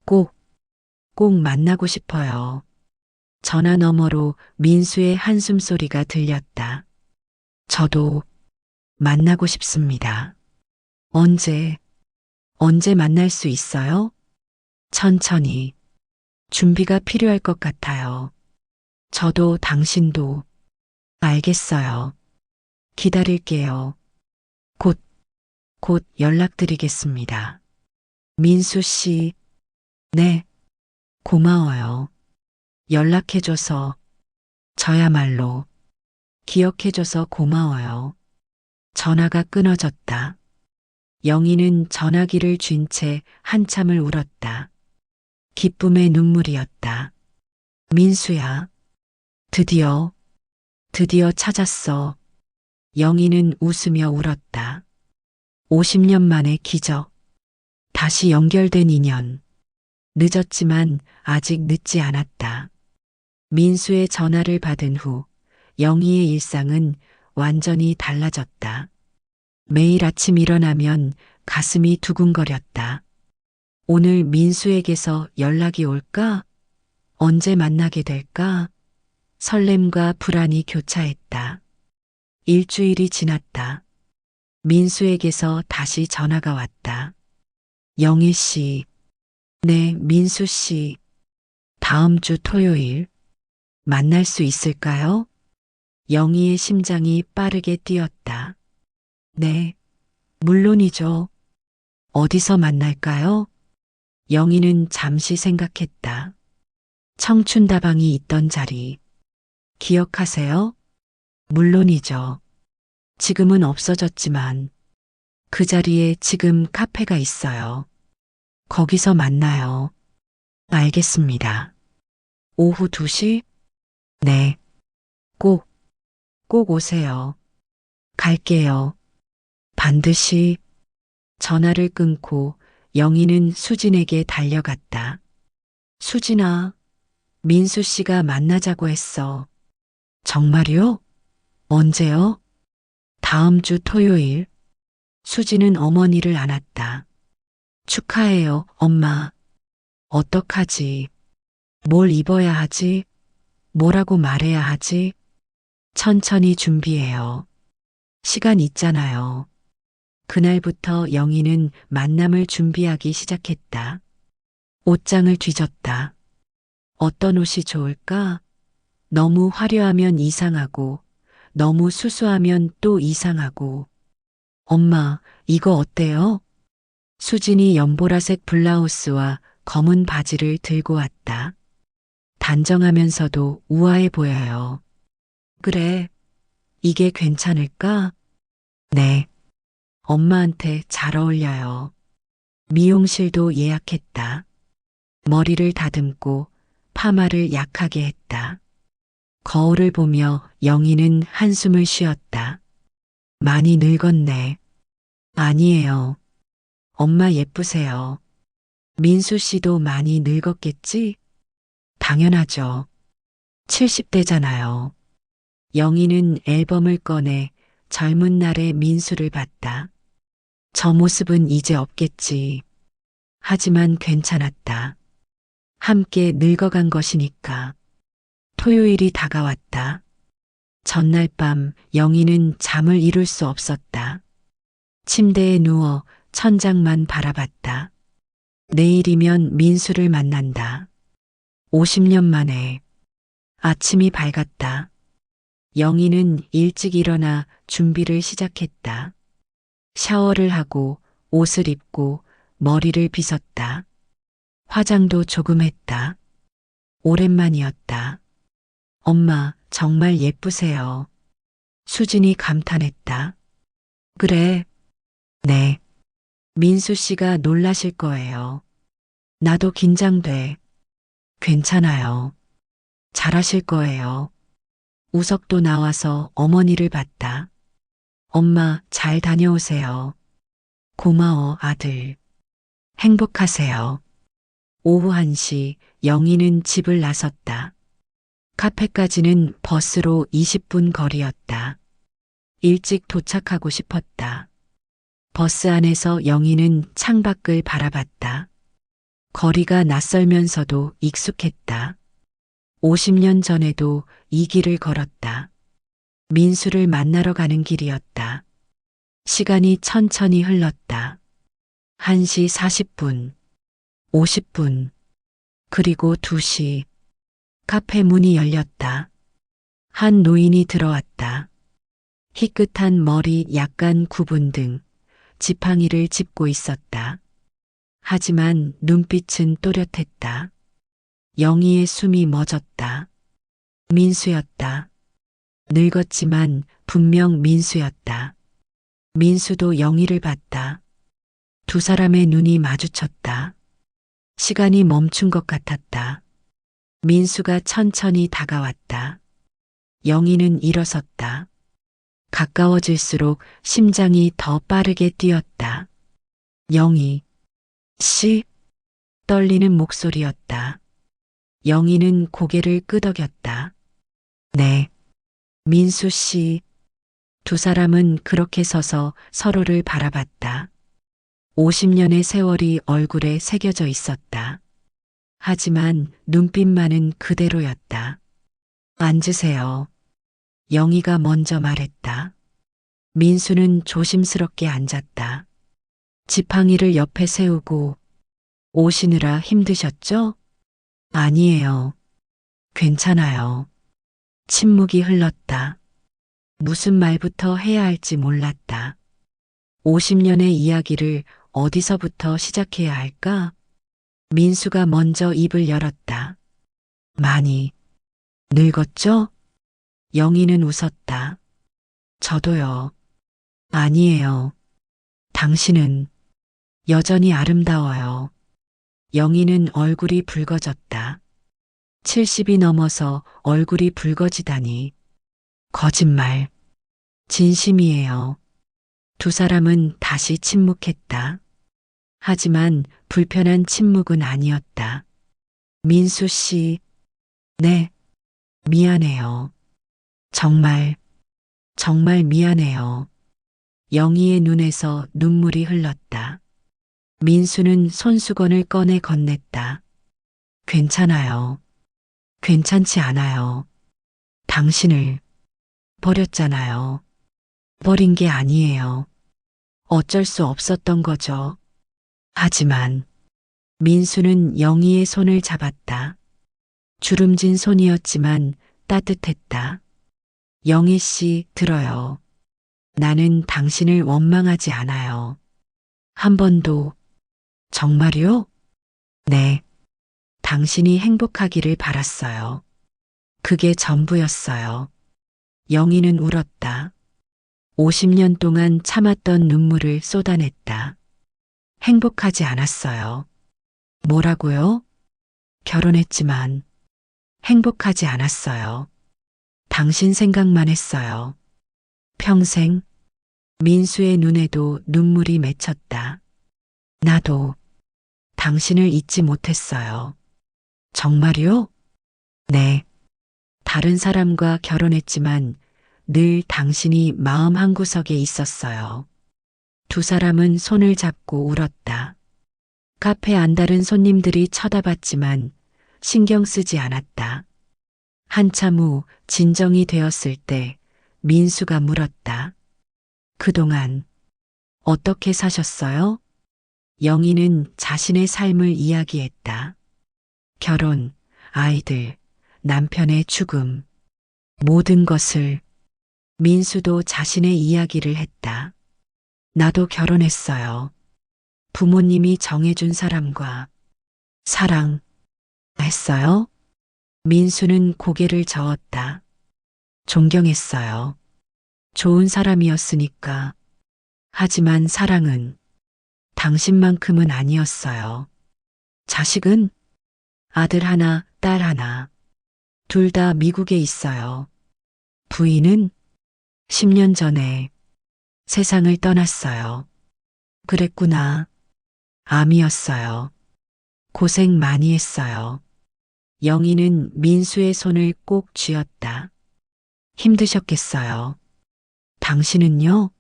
꼭, 꼭 만나고 싶어요. 전화 너머로 민수의 한숨 소리가 들렸다. 저도 만나고 싶습니다. 언제, 언제 만날 수 있어요? 천천히. 준비가 필요할 것 같아요. 저도 당신도. 알겠어요. 기다릴게요. 곧, 곧 연락드리겠습니다. 민수 씨, 네, 고마워요. 연락해줘서, 저야말로, 기억해줘서 고마워요. 전화가 끊어졌다. 영희는 전화기를 쥔 채 한참을 울었다. 기쁨의 눈물이었다. 민수야, 드디어, 드디어 찾았어. 영희는 웃으며 울었다. 50년 만의 기적. 다시 연결된 인연. 늦었지만 아직 늦지 않았다. 민수의 전화를 받은 후 영희의 일상은 완전히 달라졌다. 매일 아침 일어나면 가슴이 두근거렸다. 오늘 민수에게서 연락이 올까? 언제 만나게 될까? 설렘과 불안이 교차했다. 일주일이 지났다. 민수에게서 다시 전화가 왔다. 영희 씨, 네, 민수 씨. 다음 주 토요일 만날 수 있을까요? 영희의 심장이 빠르게 뛰었다. 네, 물론이죠. 어디서 만날까요? 영희는 잠시 생각했다. 청춘다방이 있던 자리. 기억하세요? 물론이죠. 지금은 없어졌지만 그 자리에 지금 카페가 있어요. 거기서 만나요. 알겠습니다. 오후 2시? 네. 꼭, 꼭 오세요. 갈게요. 반드시. 전화를 끊고 영희는 수진에게 달려갔다. 수진아, 민수 씨가 만나자고 했어. 정말요? 언제요? 다음 주 토요일. 수진은 어머니를 안았다. 축하해요, 엄마. 어떡하지? 뭘 입어야 하지? 뭐라고 말해야 하지? 천천히 준비해요. 시간 있잖아요. 그날부터 영희는 만남을 준비하기 시작했다. 옷장을 뒤졌다. 어떤 옷이 좋을까? 너무 화려하면 이상하고, 너무 수수하면 또 이상하고. 엄마, 이거 어때요? 수진이 연보라색 블라우스와 검은 바지를 들고 왔다. 단정하면서도 우아해 보여요. 그래, 이게 괜찮을까? 네, 엄마한테 잘 어울려요. 미용실도 예약했다. 머리를 다듬고 파마를 약하게 했다. 거울을 보며 영희는 한숨을 쉬었다. 많이 늙었네. 아니에요. 엄마 예쁘세요. 민수 씨도 많이 늙었겠지? 당연하죠. 70대잖아요. 영희는 앨범을 꺼내 젊은 날의 민수를 봤다. 저 모습은 이제 없겠지. 하지만 괜찮았다. 함께 늙어간 것이니까. 토요일이 다가왔다. 전날 밤 영희는 잠을 이룰 수 없었다. 침대에 누워 천장만 바라봤다. 내일이면 민수를 만난다. 50년 만에. 아침이 밝았다. 영희는 일찍 일어나 준비를 시작했다. 샤워를 하고 옷을 입고 머리를 빗었다. 화장도 조금 했다. 오랜만이었다. 엄마, 정말 예쁘세요. 수진이 감탄했다. 그래. 네. 민수 씨가 놀라실 거예요. 나도 긴장돼. 괜찮아요. 잘하실 거예요. 우석도 나와서 어머니를 봤다. 엄마, 잘 다녀오세요. 고마워, 아들. 행복하세요. 오후 1시 영희는 집을 나섰다. 카페까지는 버스로 20분 거리였다. 일찍 도착하고 싶었다. 버스 안에서 영희는 창밖을 바라봤다. 거리가 낯설면서도 익숙했다. 50년 전에도 이 길을 걸었다. 민수를 만나러 가는 길이었다. 시간이 천천히 흘렀다. 1시 40분, 50분, 그리고 2시. 카페 문이 열렸다. 한 노인이 들어왔다. 희끗한 머리 약간 굽은 등 지팡이를 짚고 있었다. 하지만 눈빛은 또렷했다. 영희의 숨이 멎었다. 민수였다. 늙었지만 분명 민수였다. 민수도 영희를 봤다. 두 사람의 눈이 마주쳤다. 시간이 멈춘 것 같았다. 민수가 천천히 다가왔다. 영희는 일어섰다. 가까워질수록 심장이 더 빠르게 뛰었다. 영희 씨, 떨리는 목소리였다. 영희는 고개를 끄덕였다. 네, 민수 씨. 두 사람은 그렇게 서서 서로를 바라봤다. 50년의 세월이 얼굴에 새겨져 있었다. 하지만 눈빛만은 그대로였다. 앉으세요. 영희가 먼저 말했다. 민수는 조심스럽게 앉았다. 지팡이를 옆에 세우고 오시느라 힘드셨죠? 아니에요. 괜찮아요. 침묵이 흘렀다. 무슨 말부터 해야 할지 몰랐다. 50년의 이야기를 어디서부터 시작해야 할까? 민수가 먼저 입을 열었다. 많이 늙었죠? 영희는 웃었다. 저도요. 아니에요. 당신은 여전히 아름다워요. 영희는 얼굴이 붉어졌다. 70이 넘어서 얼굴이 붉어지다니. 거짓말. 진심이에요. 두 사람은 다시 침묵했다. 하지만 불편한 침묵은 아니었다. 민수 씨, 네, 미안해요. 정말, 정말 미안해요. 영희의 눈에서 눈물이 흘렀다. 민수는 손수건을 꺼내 건넸다. 괜찮아요. 괜찮지 않아요. 당신을 버렸잖아요. 버린 게 아니에요. 어쩔 수 없었던 거죠. 하지만 민수는 영희의 손을 잡았다. 주름진 손이었지만 따뜻했다. 영희 씨, 들어요. 나는 당신을 원망하지 않아요. 한 번도. 정말요? 네. 당신이 행복하기를 바랐어요. 그게 전부였어요. 영희는 울었다. 50년 동안 참았던 눈물을 쏟아냈다. 행복하지 않았어요. 뭐라고요? 결혼했지만 행복하지 않았어요. 당신 생각만 했어요. 평생. 민수의 눈에도 눈물이 맺혔다. 나도 당신을 잊지 못했어요. 정말요? 네. 다른 사람과 결혼했지만 늘 당신이 마음 한구석에 있었어요. 두 사람은 손을 잡고 울었다. 카페 안다른 손님들이 쳐다봤지만 신경 쓰지 않았다. 한참 후 진정이 되었을 때 민수가 물었다. 그동안 어떻게 사셨어요? 영희는 자신의 삶을 이야기했다. 결혼, 아이들, 남편의 죽음, 모든 것을. 민수도 자신의 이야기를 했다. 나도 결혼했어요. 부모님이 정해준 사람과 사랑했어요? 민수는 고개를 저었다. 존경했어요. 좋은 사람이었으니까. 하지만 사랑은 당신만큼은 아니었어요. 자식은? 아들 하나, 딸 하나. 둘 다 미국에 있어요. 부인은 10년 전에 세상을 떠났어요. 그랬구나. 암이었어요. 고생 많이 했어요. 영희는 민수의 손을 꼭 쥐었다. 힘드셨겠어요. 당신은요?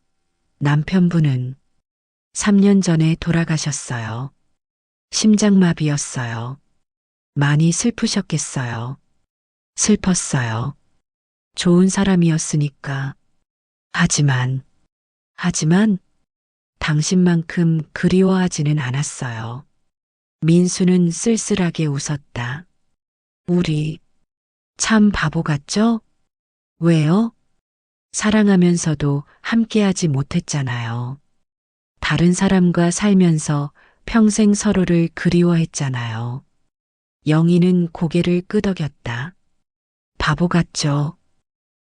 남편분은 3년 전에 돌아가셨어요. 심장마비였어요. 많이 슬프셨겠어요. 슬펐어요. 좋은 사람이었으니까. 하지만, 하지만 당신만큼 그리워하지는 않았어요. 민수는 쓸쓸하게 웃었다. 우리 참 바보 같죠? 왜요? 사랑하면서도 함께하지 못했잖아요. 다른 사람과 살면서 평생 서로를 그리워했잖아요. 영희는 고개를 끄덕였다. 바보 같죠?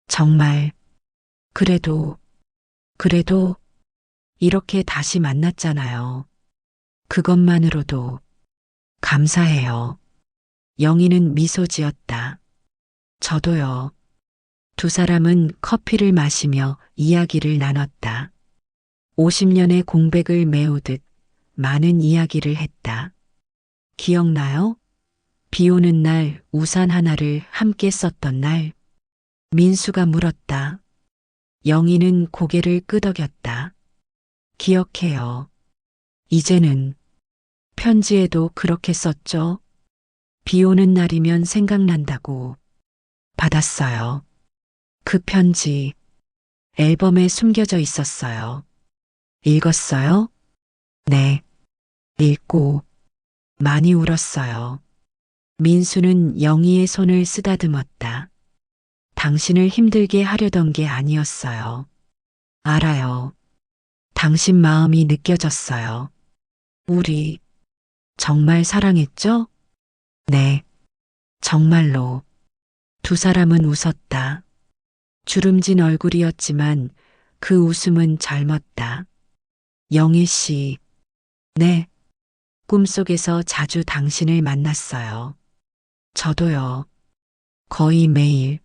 정말. 그래도 이렇게 다시 만났잖아요. 그것만으로도 감사해요. 영희는 미소 지었다. 저도요. 두 사람은 커피를 마시며 이야기를 나눴다. 50년의 공백을 메우듯 많은 이야기를 했다. 기억나요? 비 오는 날 우산 하나를 함께 썼던 날. 민수가 물었다. 영희는 고개를 끄덕였다. 기억해요. 이제는 편지에도 그렇게 썼죠? 비 오는 날이면 생각난다고. 받았어요. 그 편지 앨범에 숨겨져 있었어요. 읽었어요? 네. 읽고 많이 울었어요. 민수는 영희의 손을 쓰다듬었다. 당신을 힘들게 하려던 게 아니었어요. 알아요. 당신 마음이 느껴졌어요. 우리 정말 사랑했죠? 네. 정말로. 두 사람은 웃었다. 주름진 얼굴이었지만 그 웃음은 젊었다. 영희 씨. 네. 꿈속에서 자주 당신을 만났어요. 저도요. 거의 매일.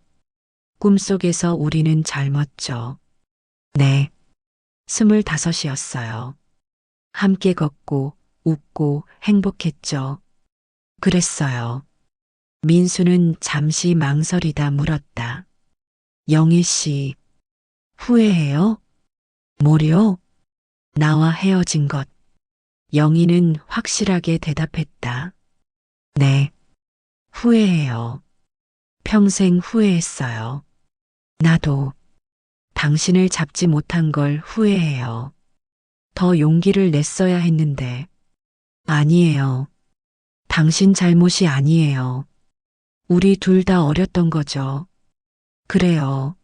꿈속에서 우리는 젊었죠. 네. 25이었어요. 함께 걷고 웃고 행복했죠. 그랬어요. 민수는 잠시 망설이다 물었다. 영희 씨, 후회해요? 뭐요? 나와 헤어진 것. 영희는 확실하게 대답했다. 네, 후회해요. 평생 후회했어요. 나도 당신을 잡지 못한 걸 후회해요. 더 용기를 냈어야 했는데. 아니에요. 당신 잘못이 아니에요. 우리 둘 다 어렸던 거죠. 그래요.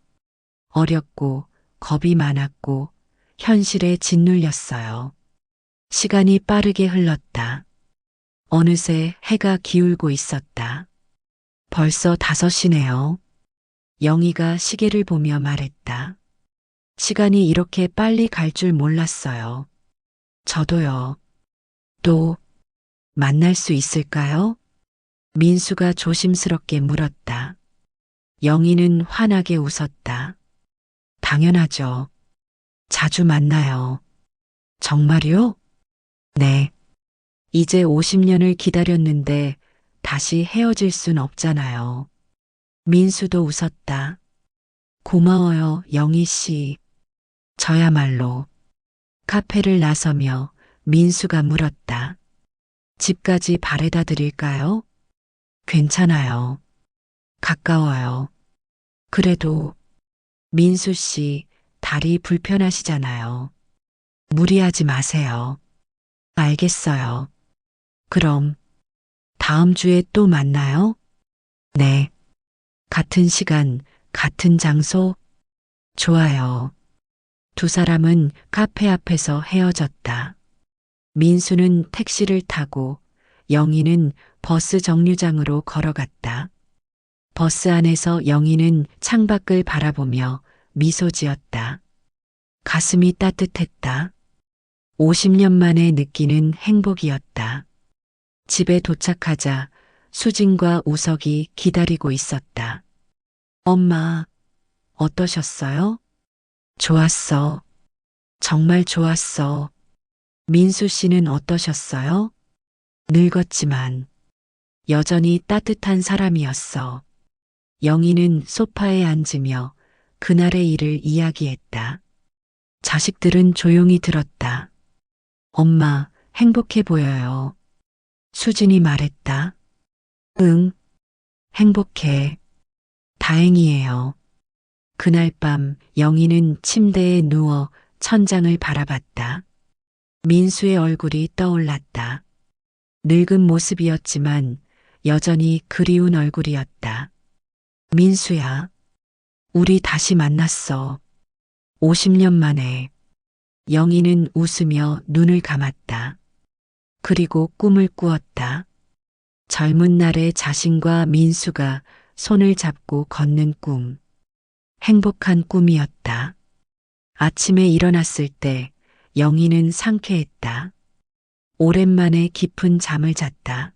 어렸고 겁이 많았고 현실에 짓눌렸어요. 시간이 빠르게 흘렀다. 어느새 해가 기울고 있었다. 벌써 5시네요. 영희가 시계를 보며 말했다. 시간이 이렇게 빨리 갈 줄 몰랐어요. 저도요. 또 만날 수 있을까요? 민수가 조심스럽게 물었다. 영희는 환하게 웃었다. 당연하죠. 자주 만나요. 정말요? 네. 이제 50년을 기다렸는데 다시 헤어질 순 없잖아요. 민수도 웃었다. 고마워요, 영희 씨. 저야말로. 카페를 나서며 민수가 물었다. 집까지 바래다 드릴까요? 괜찮아요. 가까워요. 그래도 민수 씨 다리 불편하시잖아요. 무리하지 마세요. 알겠어요. 그럼 다음 주에 또 만나요? 네. 같은 시간, 같은 장소? 좋아요. 두 사람은 카페 앞에서 헤어졌다. 민수는 택시를 타고 영희는 버스 정류장으로 걸어갔다. 버스 안에서 영희는 창밖을 바라보며 미소 지었다. 가슴이 따뜻했다. 50년 만에 느끼는 행복이었다. 집에 도착하자 수진과 우석이 기다리고 있었다. 엄마, 어떠셨어요? 좋았어. 정말 좋았어. 민수 씨는 어떠셨어요? 늙었지만 여전히 따뜻한 사람이었어. 영희는 소파에 앉으며 그날의 일을 이야기했다. 자식들은 조용히 들었다. 엄마, 행복해 보여요. 수진이 말했다. 응, 행복해. 다행이에요. 그날 밤 영희는 침대에 누워 천장을 바라봤다. 민수의 얼굴이 떠올랐다. 늙은 모습이었지만 여전히 그리운 얼굴이었다. 민수야, 우리 다시 만났어. 50년 만에. 영희는 웃으며 눈을 감았다. 그리고 꿈을 꾸었다. 젊은 날의 자신과 민수가 손을 잡고 걷는 꿈. 행복한 꿈이었다. 아침에 일어났을 때 영희는 상쾌했다. 오랜만에 깊은 잠을 잤다.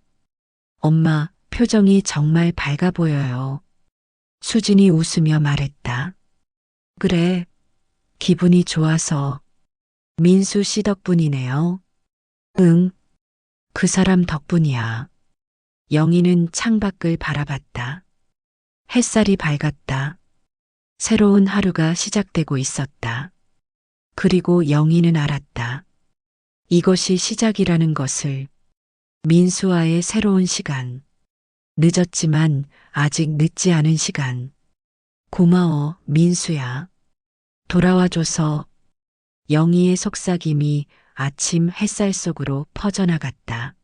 엄마, 표정이 정말 밝아 보여요. 수진이 웃으며 말했다. 그래, 기분이 좋아서. 민수 씨 덕분이네요. 응, 그 사람 덕분이야. 영희는 창밖을 바라봤다. 햇살이 밝았다. 새로운 하루가 시작되고 있었다. 그리고 영희는 알았다. 이것이 시작이라는 것을. 민수와의 새로운 시간. 늦었지만 아직 늦지 않은 시간. 고마워, 민수야. 돌아와줘서. 영희의 속삭임이 아침 햇살 속으로 퍼져나갔다.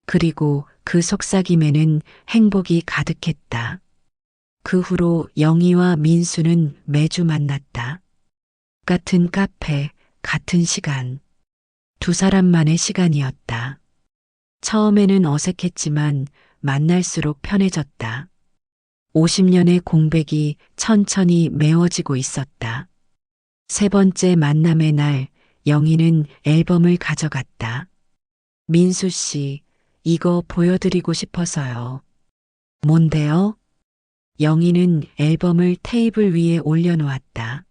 그리고 그 속삭임에는 행복이 가득했다. 그 후로 영희와 민수는 매주 만났다. 같은 카페, 같은 시간. 두 사람만의 시간이었다. 처음에는 어색했지만 만날수록 편해졌다. 50년의 공백이 천천히 메워지고 있었다. 세 번째 만남의 날, 영희는 앨범을 가져갔다. 민수 씨, 이거 보여드리고 싶어서요. 뭔데요? 영희는 앨범을 테이블 위에 올려놓았다.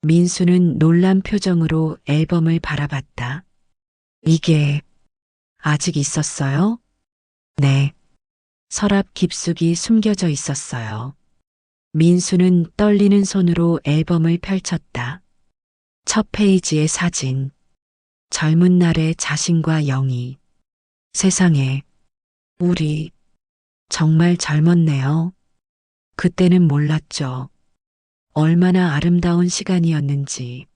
민수는 놀란 표정으로 앨범을 바라봤다. 이게 아직 있었어요? 네. 서랍 깊숙이 숨겨져 있었어요. 민수는 떨리는 손으로 앨범을 펼쳤다. 첫 페이지의 사진. 젊은 날의 자신과 영희. 세상에, 우리 정말 젊었네요. 그때는 몰랐죠. 얼마나 아름다운 시간이었는지.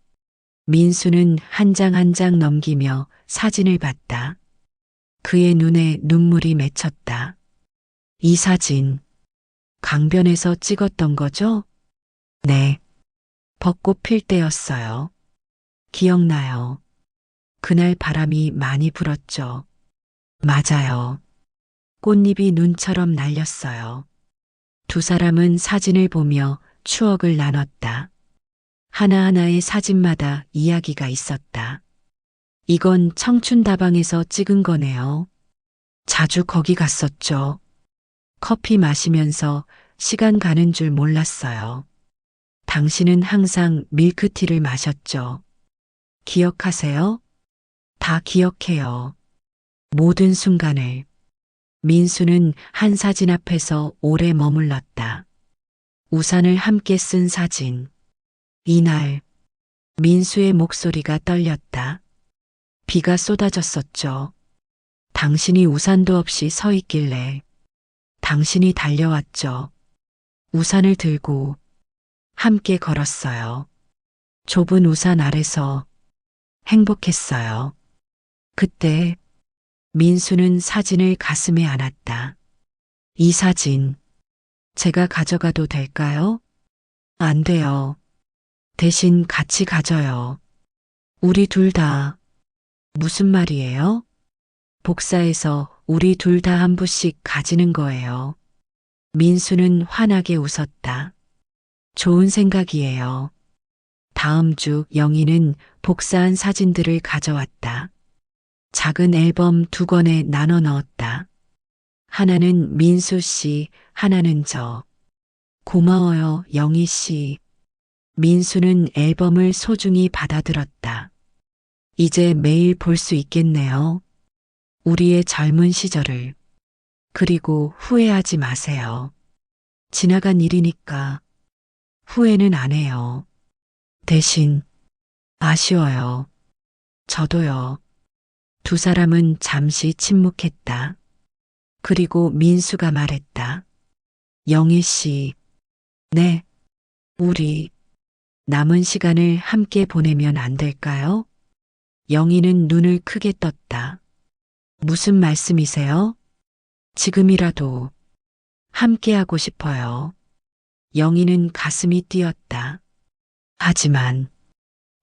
민수는 한 장 한 장 넘기며 사진을 봤다. 그의 눈에 눈물이 맺혔다. 이 사진, 강변에서 찍었던 거죠? 네. 벚꽃 필 때였어요. 기억나요. 그날 바람이 많이 불었죠. 맞아요. 꽃잎이 눈처럼 날렸어요. 두 사람은 사진을 보며 추억을 나눴다. 하나하나의 사진마다 이야기가 있었다. 이건 청춘다방에서 찍은 거네요. 자주 거기 갔었죠. 커피 마시면서 시간 가는 줄 몰랐어요. 당신은 항상 밀크티를 마셨죠. 기억하세요? 다 기억해요. 모든 순간을. 민수는 한 사진 앞에서 오래 머물렀다. 우산을 함께 쓴 사진. 이날, 민수의 목소리가 떨렸다. 비가 쏟아졌었죠. 당신이 우산도 없이 서 있길래 당신이 달려왔죠. 우산을 들고 함께 걸었어요. 좁은 우산 아래서 행복했어요. 그때 민수는 사진을 가슴에 안았다. 이 사진 제가 가져가도 될까요? 안 돼요. 대신 같이 가져요. 우리 둘 다. 무슨 말이에요? 복사해서 우리 둘 다 한 부씩 가지는 거예요. 민수는 환하게 웃었다. 좋은 생각이에요. 다음 주 영희는 복사한 사진들을 가져왔다. 작은 앨범 2권에 나눠 넣었다. 하나는 민수 씨, 하나는 저. 고마워요, 영희 씨. 민수는 앨범을 소중히 받아들었다. 이제 매일 볼 수 있겠네요. 우리의 젊은 시절을. 그리고 후회하지 마세요. 지나간 일이니까 후회는 안 해요. 대신 아쉬워요. 저도요. 두 사람은 잠시 침묵했다. 그리고 민수가 말했다. 영희 씨, 네, 우리 남은 시간을 함께 보내면 안 될까요? 영희는 눈을 크게 떴다. 무슨 말씀이세요? 지금이라도 함께하고 싶어요. 영희는 가슴이 뛰었다. 하지만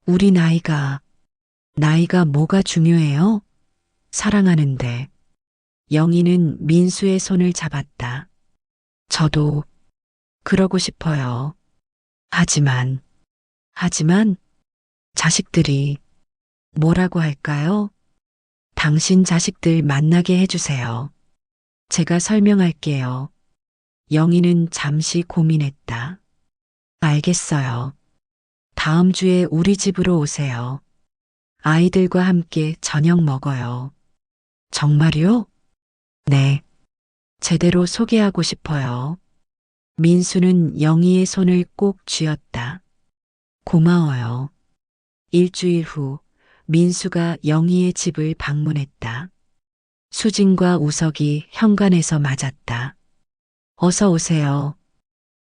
우리 나이가 뭐가 중요해요? 사랑하는데. 영희는 민수의 손을 잡았다. 저도 그러고 싶어요. 하지만 자식들이 뭐라고 할까요? 당신 자식들 만나게 해주세요. 제가 설명할게요. 영희는 잠시 고민했다. 알겠어요. 다음 주에 우리 집으로 오세요. 아이들과 함께 저녁 먹어요. 정말요? 네. 제대로 소개하고 싶어요. 민수는 영희의 손을 꼭 쥐었다. 고마워요. 일주일 후 민수가 영희의 집을 방문했다. 수진과 우석이 현관에서 맞았다. 어서 오세요.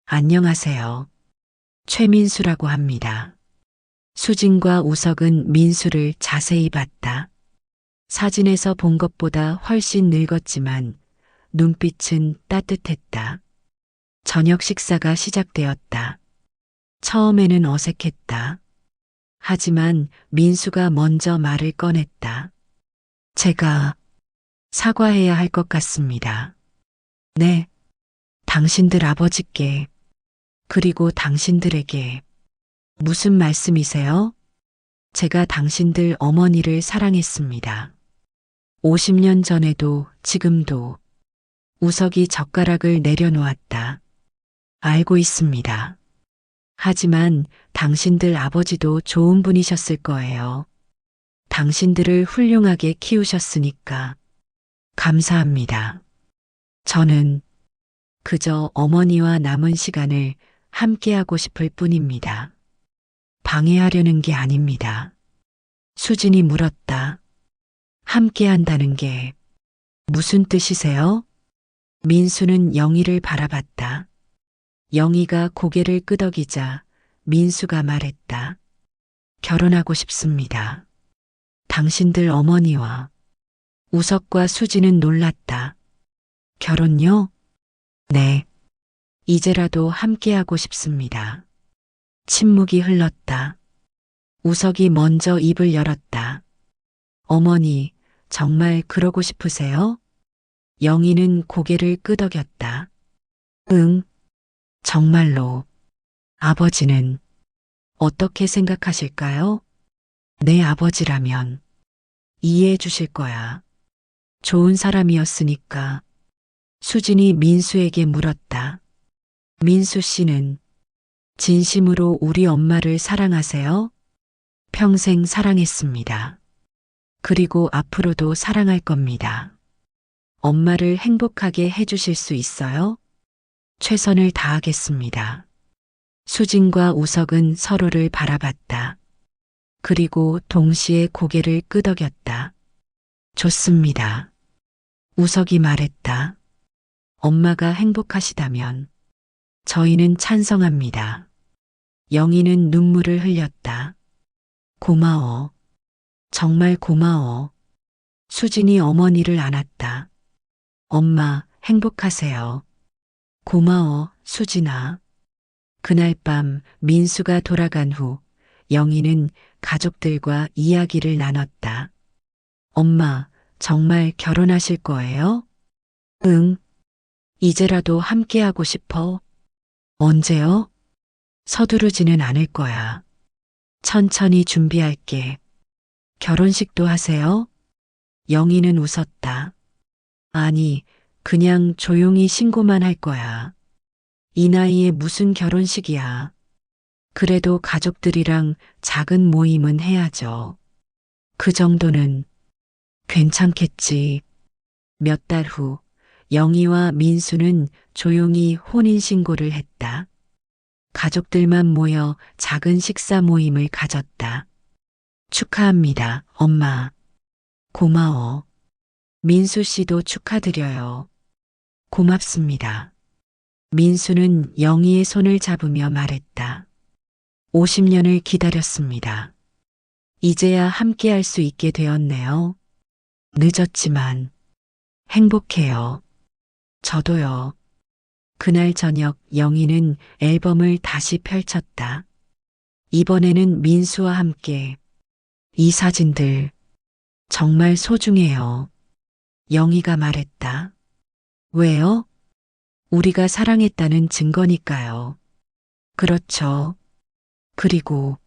안녕하세요. 최민수라고 합니다. 수진과 우석은 민수를 자세히 봤다. 사진에서 본 것보다 훨씬 늙었지만 눈빛은 따뜻했다. 저녁 식사가 시작되었다. 처음에는 어색했다. 하지만 민수가 먼저 말을 꺼냈다. 제가 사과해야 할 것 같습니다. 네, 당신들 아버지께, 그리고 당신들에게. 무슨 말씀이세요? 제가 당신들 어머니를 사랑했습니다. 50년 전에도 지금도. 우석이 젓가락을 내려놓았다. 알고 있습니다. 하지만 당신들 아버지도 좋은 분이셨을 거예요. 당신들을 훌륭하게 키우셨으니까. 감사합니다. 저는 그저 어머니와 남은 시간을 함께하고 싶을 뿐입니다. 방해하려는 게 아닙니다. 수진이 물었다. 함께한다는 게 무슨 뜻이세요? 민수는 영희를 바라봤다. 영희가 고개를 끄덕이자 민수가 말했다. 결혼하고 싶습니다. 당신들 어머니와. 우석과 수지는 놀랐다. 결혼요? 네. 이제라도 함께하고 싶습니다. 침묵이 흘렀다. 우석이 먼저 입을 열었다. 어머니, 정말 그러고 싶으세요? 영희는 고개를 끄덕였다. 응, 정말로. 아버지는 어떻게 생각하실까요? 내 아버지라면 이해해 주실 거야. 좋은 사람이었으니까. 수진이 민수에게 물었다. 민수 씨는 진심으로 우리 엄마를 사랑하세요? 평생 사랑했습니다. 그리고 앞으로도 사랑할 겁니다. 엄마를 행복하게 해주실 수 있어요? 최선을 다하겠습니다. 수진과 우석은 서로를 바라봤다. 그리고 동시에 고개를 끄덕였다. 좋습니다. 우석이 말했다. 엄마가 행복하시다면 저희는 찬성합니다. 영희는 눈물을 흘렸다. 고마워. 정말 고마워. 수진이 어머니를 안았다. 엄마, 행복하세요. 고마워, 수진아. 그날 밤 민수가 돌아간 후 영희는 가족들과 이야기를 나눴다. 엄마, 정말 결혼하실 거예요? 응. 이제라도 함께하고 싶어. 언제요? 서두르지는 않을 거야. 천천히 준비할게. 결혼식도 하세요? 영희는 웃었다. 아니, 그냥 조용히 신고만 할 거야. 이 나이에 무슨 결혼식이야. 그래도 가족들이랑 작은 모임은 해야죠. 그 정도는 괜찮겠지. 몇 달 후 영희와 민수는 조용히 혼인신고를 했다. 가족들만 모여 작은 식사 모임을 가졌다. 축하합니다, 엄마. 고마워. 민수 씨도 축하드려요. 고맙습니다. 민수는 영희의 손을 잡으며 말했다. 50년을 기다렸습니다. 이제야 함께할 수 있게 되었네요. 늦었지만 행복해요. 저도요. 그날 저녁 영희는 앨범을 다시 펼쳤다. 이번에는 민수와 함께. 이 사진들 정말 소중해요. 영희가 말했다. 왜요? 우리가 사랑했다는 증거니까요. 그렇죠. 그리고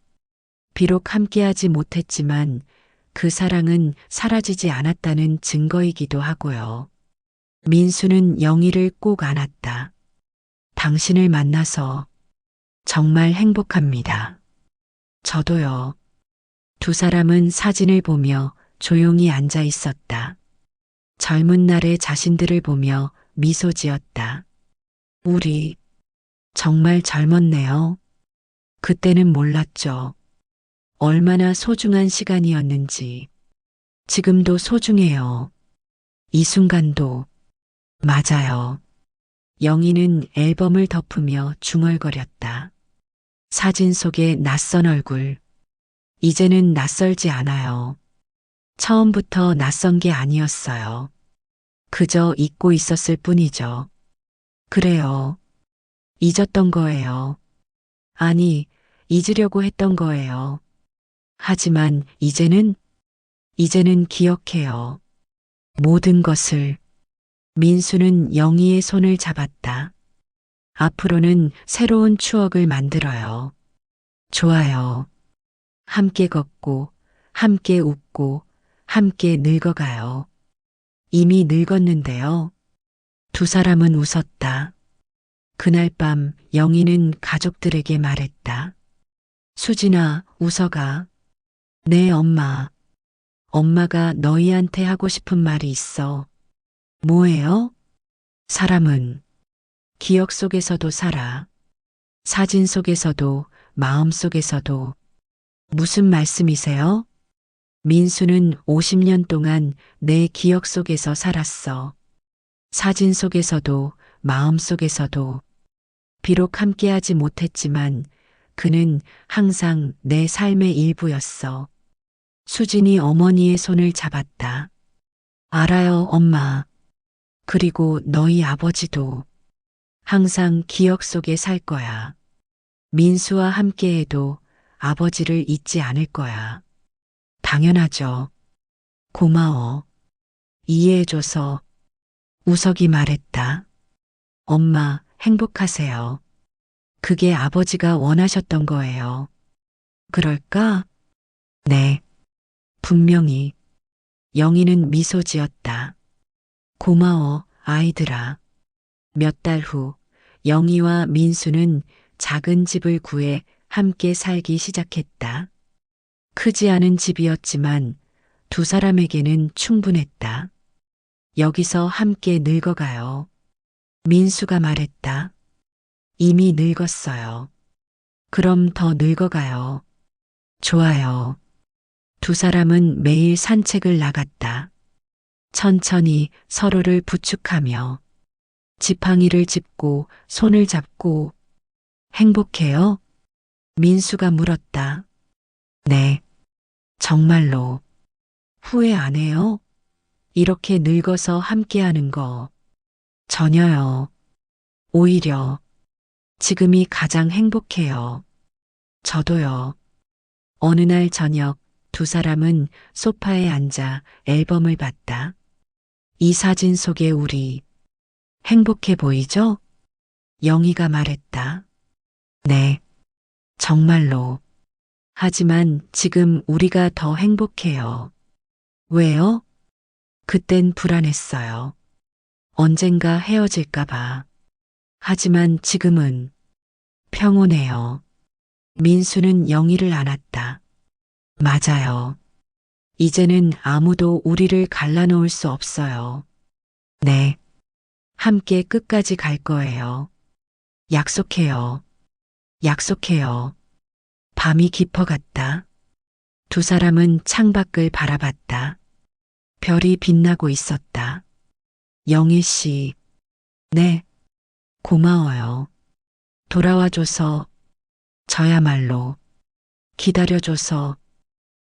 비록 함께하지 못했지만 그 사랑은 사라지지 않았다는 증거이기도 하고요. 민수는 영희를 꼭 안았다. 당신을 만나서 정말 행복합니다. 저도요. 두 사람은 사진을 보며 조용히 앉아 있었다. 젊은 날의 자신들을 보며 미소 지었다. 우리 정말 젊었네요. 그때는 몰랐죠. 얼마나 소중한 시간이었는지. 지금도 소중해요. 이 순간도. 맞아요. 영희는 앨범을 덮으며 중얼거렸다. 사진 속의 낯선 얼굴. 이제는 낯설지 않아요. 처음부터 낯선 게 아니었어요. 그저 잊고 있었을 뿐이죠. 그래요. 잊었던 거예요. 아니, 잊으려고 했던 거예요. 하지만 이제는 기억해요. 모든 것을. 민수는 영희의 손을 잡았다. 앞으로는 새로운 추억을 만들어요. 좋아요. 함께 걷고, 함께 웃고, 함께 늙어가요. 이미 늙었는데요. 두 사람은 웃었다. 그날 밤 영희는 가족들에게 말했다. 수진아, 웃어가. 네, 엄마. 엄마가 너희한테 하고 싶은 말이 있어. 뭐예요? 사람은 기억 속에서도 살아. 사진 속에서도, 마음 속에서도. 무슨 말씀이세요? 민수는 50년 동안 내 기억 속에서 살았어. 사진 속에서도, 마음 속에서도. 비록 함께하지 못했지만 그는 항상 내 삶의 일부였어. 수진이 어머니의 손을 잡았다. 알아요, 엄마. 그리고 너희 아버지도 항상 기억 속에 살 거야. 민수와 함께해도 아버지를 잊지 않을 거야. 당연하죠. 고마워. 이해해줘서. 우석이 말했다. 엄마, 행복하세요. 그게 아버지가 원하셨던 거예요. 그럴까? 네. 분명히. 영희는 미소 지었다. 고마워, 아이들아. 몇 달 후, 영희와 민수는 작은 집을 구해 함께 살기 시작했다. 크지 않은 집이었지만 두 사람에게는 충분했다. 여기서 함께 늙어가요. 민수가 말했다. 이미 늙었어요. 그럼 더 늙어가요. 좋아요. 두 사람은 매일 산책을 나갔다. 천천히 서로를 부축하며 지팡이를 짚고 손을 잡고. 행복해요? 민수가 물었다. 네, 정말로. 후회 안 해요? 이렇게 늙어서 함께하는 거. 전혀요. 오히려 지금이 가장 행복해요. 저도요. 어느 날 저녁 두 사람은 소파에 앉아 앨범을 봤다. 이 사진 속의 우리 행복해 보이죠? 영희가 말했다. 네, 정말로. 하지만 지금 우리가 더 행복해요. 왜요? 그땐 불안했어요. 언젠가 헤어질까봐. 하지만 지금은 평온해요. 민수는 영희를 안았다. 맞아요. 이제는 아무도 우리를 갈라놓을 수 없어요. 네. 함께 끝까지 갈 거예요. 약속해요. 약속해요. 밤이 깊어갔다. 두 사람은 창밖을 바라봤다. 별이 빛나고 있었다. 영희 씨, 네, 고마워요. 돌아와줘서, 저야말로, 기다려줘서,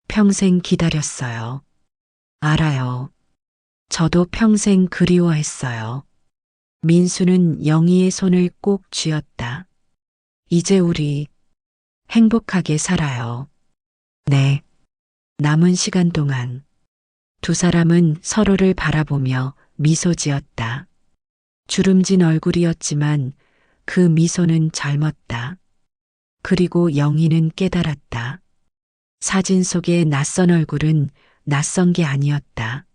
평생 기다렸어요. 알아요. 저도 평생 그리워했어요. 민수는 영희의 손을 꼭 쥐었다. 이제 우리 행복하게 살아요. 네. 남은 시간 동안 두 사람은 서로를 바라보며 미소 지었다. 주름진 얼굴이었지만 그 미소는 젊었다. 그리고 영희는 깨달았다. 사진 속의 낯선 얼굴은 낯선 게 아니었다.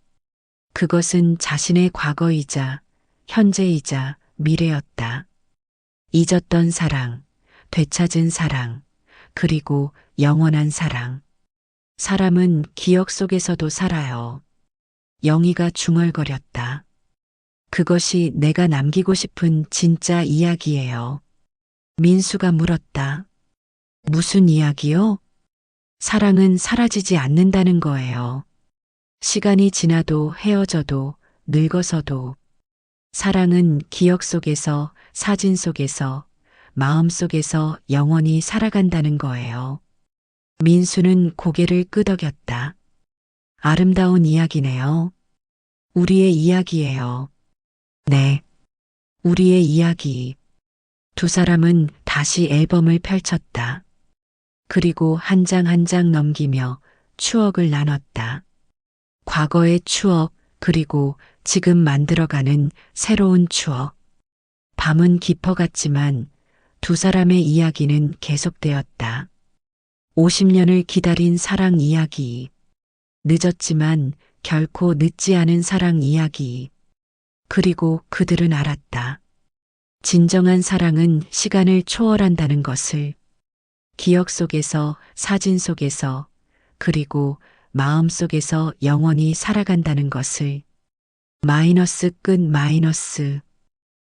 그것은 자신의 과거이자 현재이자 미래였다. 잊었던 사랑, 되찾은 사랑, 그리고 영원한 사랑. 사람은 기억 속에서도 살아요. 영희가 중얼거렸다. 그것이 내가 남기고 싶은 진짜 이야기예요. 민수가 물었다. 무슨 이야기요? 사랑은 사라지지 않는다는 거예요. 시간이 지나도 헤어져도 늙어서도 사랑은 기억 속에서, 사진 속에서, 마음 속에서 영원히 살아간다는 거예요. 민수는 고개를 끄덕였다. 아름다운 이야기네요. 우리의 이야기예요. 네, 우리의 이야기. 두 사람은 다시 앨범을 펼쳤다. 그리고 한 장 한 장 넘기며 추억을 나눴다. 과거의 추억, 그리고 지금 만들어가는 새로운 추억. 밤은 깊어갔지만 두 사람의 이야기는 계속되었다. 50년을 기다린 사랑 이야기. 늦었지만 결코 늦지 않은 사랑 이야기. 그리고 그들은 알았다. 진정한 사랑은 시간을 초월한다는 것을. 기억 속에서, 사진 속에서, 그리고 마음 속에서 영원히 살아간다는 것을. 마이너스 끝 마이너스.